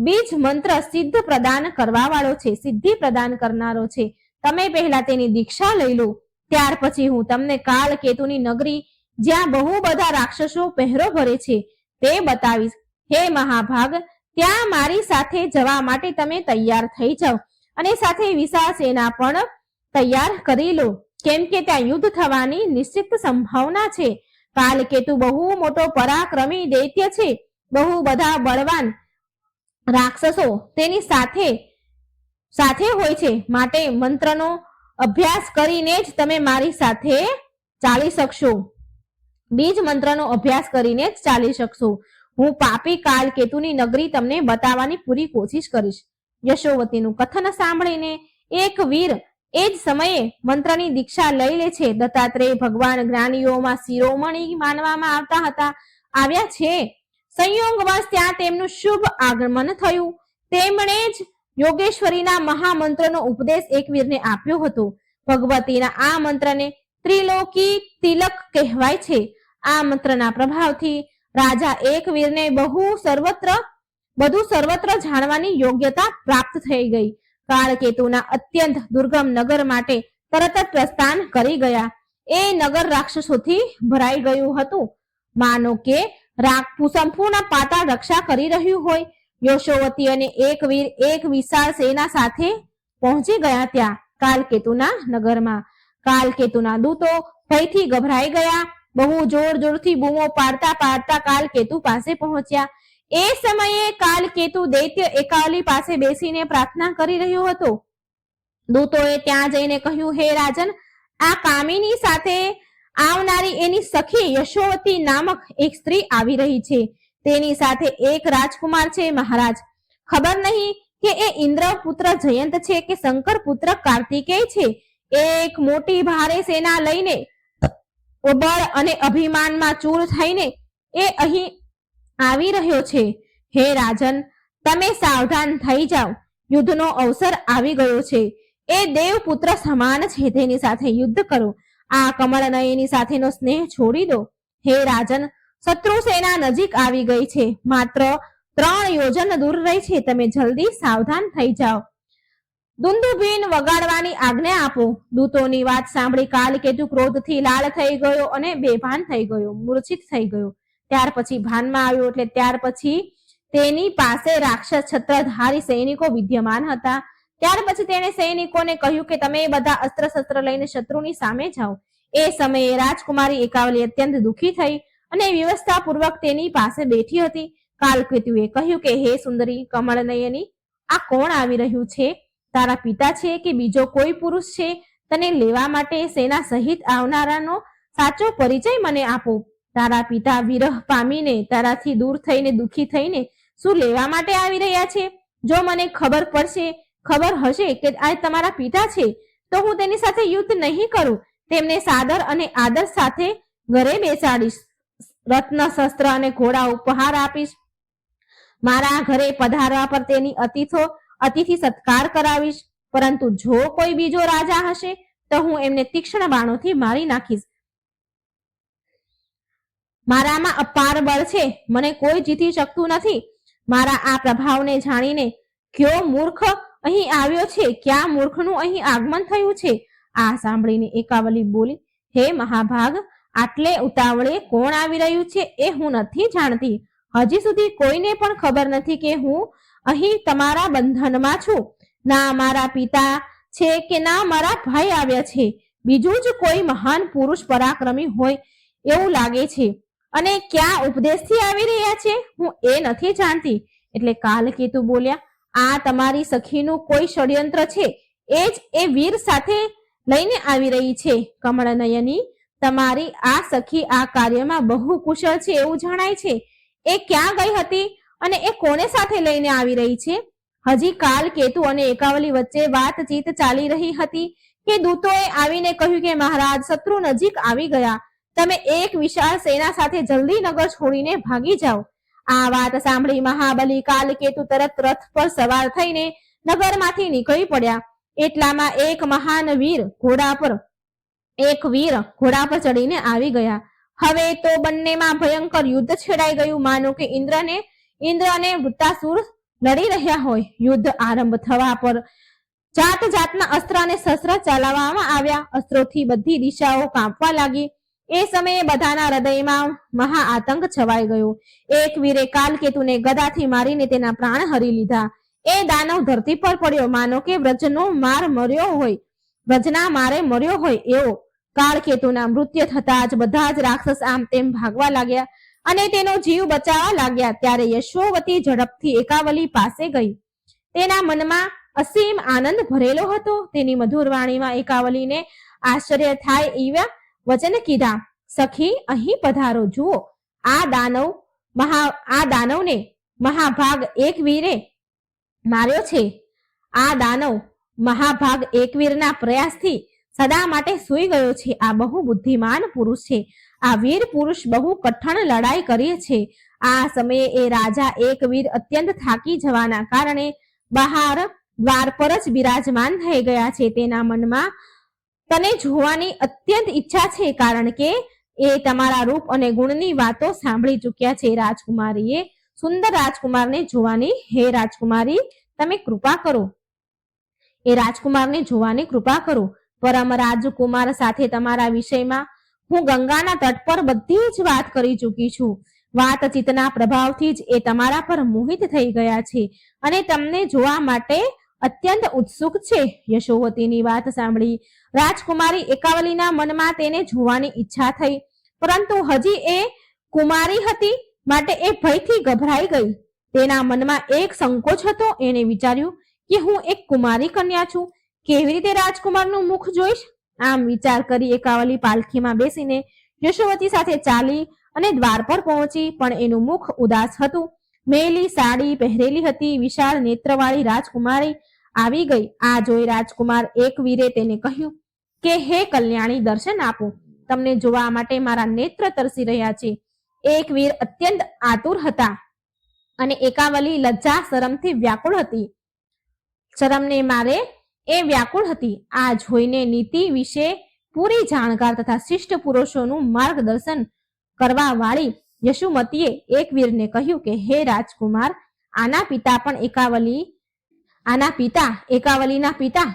બીજ મંત્ર સિદ્ધ પ્રદાન કરવા વાળો છે, સિદ્ધિ પ્રદાન કરનારો છે. તમે પહેલા તેની દીક્ષા લઈ લો, ત્યાર પછી હું તમને કાળકેતુની નગરી જ્યાં બહુ બધા રાક્ષસો પહેરો ભરે છે તે બતાવીશ. હે મહાભાગ, ત્યાં મારી સાથે જવા માટે તમે તૈયાર થઈ જાઓ અને સાથે વિશાળ સેના પણ તૈયાર કરી લો, કેમ કે ત્યાં યુદ્ધ થવાની નિશ્ચિત સંભાવના છે. કાલકેતુ બહુ મોટો પરાક્રમી દૈત્ય છે, બહુ બધા બળવાન રાક્ષસો તેની સાથે હોય છે, માટે મંત્રનો અભ્યાસ કરીને જ તમે મારી સાથે ચાલી શકશો. બીજ મંત્રનો અભ્યાસ કરીને જ ચાલી શકશો. હું પાપી કાલકેતુની નગરી તમને બતાવવાની પૂરી કોશિશ કરીશ. યશોવતીનું કથન સાંભળીને એક વીર એ જ સમયે મંત્રની દીક્ષા લઈ લે છે. દત્તાત્રેય ભગવાન જ્ઞાનીઓમાં શિરોમણી માનવામાં આવ્યા છે. સંયોગવશ ત્યાં તેમનું શુભ આગમન થયું. તેમણે જ યોગેશ્વરીના મહામંત્રનો ઉપદેશ એક વીરને આપ્યો હતો. ભગવતીના આ મંત્રને ત્રિલોકી તિલક કહેવાય છે. આ મંત્રના પ્રભાવથી રાજા એક વીરને બધું સર્વત્ર જાણવાની યોગ્યતા પ્રાપ્ત થઈ ગઈ. કાળકેતુના અત્યંત દુર્ગમ નગર માટે તરત જ પ્રસ્થાન કરી ગયા. એ નગર રાક્ષસોથી ભરાઈ ગયું હતું, માનો કે સંપૂર્ણ પાતાળ રક્ષા કરી રહ્યું હોય. યશોવતી અને એક વીર એક વિશાળ સેના સાથે પહોંચી ગયા ત્યાં કાલકેતુના નગરમાં. કાલકેતુના દૂતો ભયથી ગભરાઈ ગયા. બહુ જોરથી બૂમો પાડતા કાલકેતુ પાસે પહોંચ્યા. એ સમયે કાલકેતુ દૈત્ય એકાવલી પાસે બેસીને પ્રાર્થના કરી રહ્યો હતો. દૂતોએ ત્યાં જઈને કહ્યું, હે રાજન, આ કામિની સાથે આવનારી એની સખી યશોવતી નામક એક સ્ત્રી આવી રહી છે. તેની સાથે એક રાજકુમાર છે. મહારાજ, ખબર નહીં કે એ ઇન્દ્ર પુત્ર જયંત છે કે શંકર પુત્ર કાર્તિકેય છે. એક મોટી ભારે સેના લઈને બળ અને અભિમાનમાં ચૂર થઈને એ અહીં આવી રહ્યો છે. હે રાજન, તમે સાવધાન થઈ જાઓ, યુદ્ધનો અવસર આવી ગયો છે. એ દેવપુત્ર સમાન છે, તેની સાથે યુદ્ધ કરો. આ કમળનયની સાથેનો સ્નેહ છોડી દો. હે રાજન, શત્રુ સેના નજીક આવી ગઈ છે, માત્ર 3 યોજન દૂર રહી છે. તમે જલ્દી સાવધાન થઈ જાઓ. દુંદુભીન વગાડવાની આજ્ઞા આપો. દૂતોની વાત સાંભળી કાલકેતુ ક્રોધથી લાલ થઈ ગયો અને બેભાન થઈ ગયો, મૂર્છિત થઈ ગયો. ત્યાર પછી ભાનમાં આવ્યો. એટલે ત્યાર પછી તેની પાસે રાક્ષસ છત્રધારી સૈનિકો વિદ્યમાન હતા. ત્યાર પછી તેણે સૈનિકોને કહ્યું કે તમે બધા અસ્ત્ર શસ્ત્ર લઈને શત્રુની સામે જાઓ. એ સમયે રાજકુમારી એકાવલી અત્યંત દુઃખી થઈ અને વ્યવસ્થા પૂર્વક તેની પાસે બેઠી હતી. કાલકેતુએ કહ્યું કે હે સુંદરી કમળનયની, આ કોણ આવી રહ્યું છે? તારા પિતા છે કે બીજો કોઈ પુરુષ છે? તને લેવા માટે સેના સહિત આવનારાનો સાચો પરિચય મને આપો. તારા પિતા વિરહ પામીને તારાથી દૂર થઈને દુઃખી થઈને શું લેવા માટે આવી રહ્યા છે? જો મને ખબર હશે કે આ તમારા પિતા છે તો હું તેની સાથે યુદ્ધ નહીં કરું. તેમને સાદર અને આદર સાથે ઘરે બેસાડીશ. રત્ન શસ્ત્ર અને ઘોડા ઉપહાર આપીશ. મારા ઘરે પધારવા પર તેની અતિથિ સત્કાર કરાવીશ. પરંતુ જો કોઈ બીજો રાજા હશે તો હું એમને તીક્ષ્ણ બાણોથી મારી નાખીશ. મારામાં અપાર બળ છે, મને કોઈ જીતી શકતું નથી. મારા આ પ્રભાવને જાણીને કયો મૂર્ખ અહીં આવ્યો છે? ક્યાં મૂર્ખનું અહીં આગમન થયું છે? આ સાંભળીને એકાવલી બોલી, હે મહાભાગ, આટલે ઉતાવળે કોણ આવી રહ્યું છે એ હું નથી જાણતી. હજી સુધી કોઈને પણ ખબર નથી કે હું અહીં તમારા બંધનમાં છું. ના મારા પિતા છે કે ના મારા ભાઈ આવ્યા છે. બીજું જ કોઈ મહાન પુરુષ પરાક્રમી હોય એવું લાગે છે. અને ક્યાં ઉપદેશથી આવી રહ્યા છે હું એ નથી જાણતી. એટલે કાલકેતુ બોલ્યા, આ તમારી સખીનું કોઈ ષડયંત્ર છે. એ જ એ વીર સાથે લઈને આવી રહી છે. કમળનયની, તમારી આ સખી આ કાર્યમાં બહુ કુશળ છે એવું જણાય છે. એ ક્યાં ગઈ હતી અને એ કોને સાથે લઈને આવી રહી છે? હજી કાલકેતુ અને એકાવલી વચ્ચે વાતચીત ચાલી રહી હતી કે દૂતોએ આવીને કહ્યું કે મહારાજ, શત્રુ નજીક આવી ગયા. તમે એક વિશાળ સેના સાથે જલ્દી નગર છોડીને ભાગી જાઓ. આ વાત સાંભળી મહાબલી કાલકેતુ તરત રથ પર સવાર થઈને નગરમાંથી નીકળી પડ્યા. એટલામાં એક વીર ઘોડા પર ચડીને આવી ગયા. હવે તો બંનેમાં ભયંકર યુદ્ધ છેડાઈ ગયું. માનો કે ઇન્દ્ર અને વૃત્તાસુર લડી રહ્યા હોય. યુદ્ધ આરંભ થવા પર જાત જાતના અસ્ત્ર અને શસ્ત્ર ચલાવવામાં આવ્યા. અસ્ત્રોથી બધી દિશાઓ કાંપવા લાગી. એ સમયે બધાના હૃદયમાં મહા આતંક છવાઈ ગયો. એક વીરે કાલકેતુને ગદાથી મારીને તેના પ્રાણ હરી લીધા. એ દાનવ ધરતી પર પડ્યો માનો કે વ્રજના મારે મર્યો હોય એવો. કાળકેતુના મૃત્યુ થતા જ બધા જ રાક્ષસ આમ તેમ ભાગવા લાગ્યા અને તેનો જીવ બચાવવા લાગ્યા. ત્યારે યશોવતી ઝડપથી એકાવલી પાસે ગઈ. તેના મનમાં અસીમ આનંદ ભરેલો હતો. તેની મધુર વાણીમાં એકાવલીને આશ્ચર્ય થાય એવા વચન કીધા. સખી, અહીં પધારો. જુઓ, આ દાનવને મહાભાગ એક વીરે માર્યો છે. આ દાનવ મહાભાગ એકવીરના પ્રયાસથી સદા માટે સૂઈ ગયો છે. આ બહુ બુદ્ધિમાન પુરુષ છે. આ વીર પુરુષ બહુ કઠણ લડાઈ કરે છે. આ સમયે એ રાજા એકવીર અત્યંત થાકી જવાના કારણે બહાર દ્વાર પર જ બિરાજમાન થઈ ગયા છે. તેના મનમાં તને જોવાની અત્યંત ઈચ્છા છે, કારણ કે એ તમારા રૂપ અને ગુણની વાતો સાંભળી ચૂક્યા છે. રાજકુમારીએ સુંદર રાજકુમારને જોવાની, હે રાજકુમારી, તમે કૃપા કરો. એ રાજકુમારને જોવાની કૃપા કરો. પરમ રાજકુમાર સાથે તમારા વિષયમાં હું ગંગાના તટ પર બધી જ વાત કરી ચૂકી છું. વાતચીતના પ્રભાવથી જ એ તમારા પર મોહિત થઈ ગયા છે અને તમને જોવા માટે અત્યંત ઉત્સુક છે. યશોવતીની વાત સાંભળી રાજકુમારી એકાવલીના મનમાં તેને જોવાની ઈચ્છા થઈ, પરંતુ હજી એ કુમારી હતી માટે એ ભયથી ગભરાઈ ગઈ. તેના મનમાં એક સંકોચ હતો. એને વિચાર્યું કે હું એક કુમારી કન્યા છું, કેવી રીતે રાજકુમારનું મુખ જોઈશ? આમ વિચાર કરી એકાવલી પાલખીમાં બેસીને યશોવતી સાથે ચાલી અને દ્વાર પર પહોંચી, પણ એનું મુખ ઉદાસ હતું. મેલી સાડી પહેરેલી હતી. વિશાળ નેત્રવાળી રાજકુમારી આવી ગઈ. આ જોઈ રાજકુમાર એકવીરે તેને કહ્યું કે હે કલ્યાણી, દર્શન આપો. તમને જોવા માટે મારા નેત્ર તરસી રહ્યા છે. એકવીર અત્યંત આતુર હતા અને એકાવલી લજ્જા શરમથી વ્યાકુળ હતી. શરમને મારે એ વ્યાકુળ હતી. આ જોઈને નીતિ વિશે પૂરી જાણકાર તથા શિષ્ટ પુરુષોનું માર્ગદર્શન કરવા વાળી યશોમતીએ એકવીરને કહ્યું કે હે રાજકુમાર, આના પિતા એકાવલીના પિતા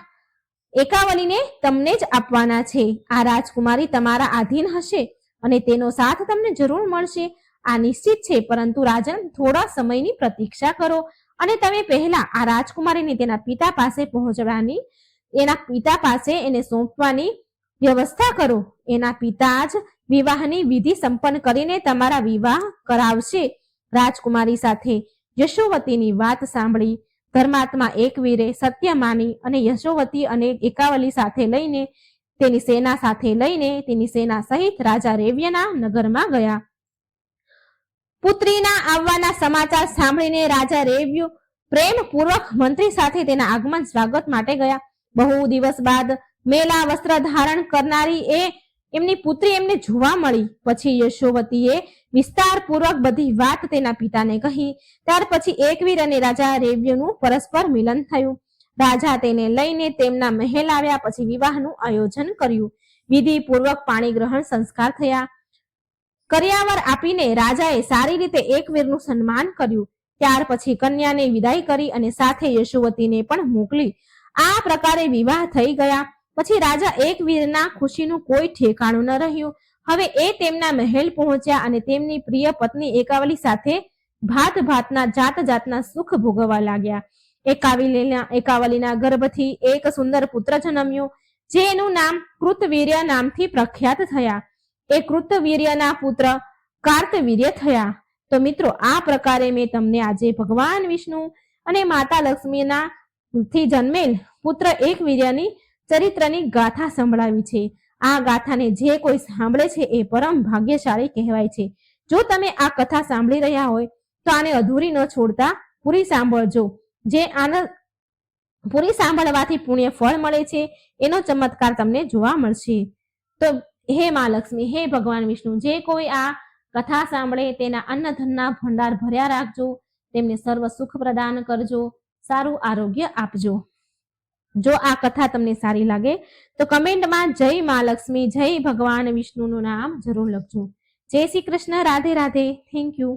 એકાવલીને તમને જ આપવાના છે. આ રાજકુમારી તમારા આધીન હશે અને તેનો સાથ તમને જરૂર મળશે. આ નિશ્ચિત છે, પરંતુ રાજન, થોડા સમયની પ્રતીક્ષા કરો અને તમે પહેલા આ રાજકુમારીને તેના પિતા પાસે પહોંચવાની, એના પિતા પાસે એને સોંપવાની વ્યવસ્થા કરો. એના પિતા જ વિવાહની વિધિ સંપન્ન કરીને તમારા વિવાહ કરાવશે રાજકુમારી સાથે. યશોવતીની વાત સાંભળી ધર્માત્મા એકવીરે સત્યમાની અને યશોવતી અને એકાવલી સાથે લઈને તેની સેના સહિત રાજા રેવ્યના નગરમાં ગયા. પુત્રીના આવવાના સમાચાર સાંભળીને રાજા રેવ્ય પ્રેમપૂર્વક મંત્રી સાથે તેના આગમન સ્વાગત માટે ગયા. બહુ દિવસ બાદ મેલા વસ્ત્ર ધારણ કરનારી એમની પુત્રી એમને જોવા મળી. પછી યશોવતીએ વિસ્તારપૂર્વક બધી વાત તેના પિતાને કહી. ત્યાર પછી એકવીર અને રાજા રેવ્યનું પરસ્પર મિલન થયું. રાજા તેને લઈને તેમના મહેલ આવ્યા. પછી વિવાહનું આયોજન કર્યું. વિધિપૂર્વક પાણી ગ્રહણ સંસ્કાર થયા. કર્યાવર આપીને રાજાએ સારી રીતે એકવીરનું સન્માન કર્યું. ત્યાર પછી કન્યાને વિદાય કરી અને સાથે યશોવતીને પણ મોકલી. આ પ્રકારે વિવાહ થઈ ગયા. પછી રાજા એકવીરના ખુશીનું કોઈ ઠેકાણું ન રહ્યું. હવે એ તેમના મહેલ પહોંચ્યા અને તેમની પ્રિય પત્ની એકાવલી સાથે જાત જાતના સુખ ભોગવવા લાગ્યા. એકાવલીના ગર્ભથી એક સુંદર પુત્ર જન્મ્યો, જેનું નામ કૃતવીર્ય નામથી પ્રખ્યાત થયા. એ કૃતવીર્યના પુત્ર કાર્તવીર્ય થયા. તો મિત્રો, આ પ્રકારે મેં તમને આજે ભગવાન વિષ્ણુ અને માતા લક્ષ્મીના થી જન્મેલ પુત્ર એકવીર્યની ચરિત્રની ગાથા સંભળાવી છે. આ ગાથાને જે કોઈ સાંભળે છે એ પરમ ભાગ્યશાળી કહેવાય છે. જો તમે આ કથા સાંભળી રહ્યા હોય તો આને અધૂરી ન છોડતા પૂરી સાંભળજો. પૂરી સાંભળવાથી પુણ્ય ફળ મળે છે, એનો ચમત્કાર તમને જોવા મળશે. તો હે મા લક્ષ્મી, હે ભગવાન વિષ્ણુ, જે કોઈ આ કથા સાંભળે તેના અન્નધનના ભંડાર ભર્યા રાખજો, તેમને સર્વ સુખ પ્રદાન કરજો, સારું આરોગ્ય આપજો. જો આ કથા તમને સારી લાગે તો કમેન્ટમાં જય મા લક્ષ્મી, જય ભગવાન વિષ્ણુનું નામ જરૂર લખજો. જય શ્રી કૃષ્ણ. રાધે રાધે. Thank you.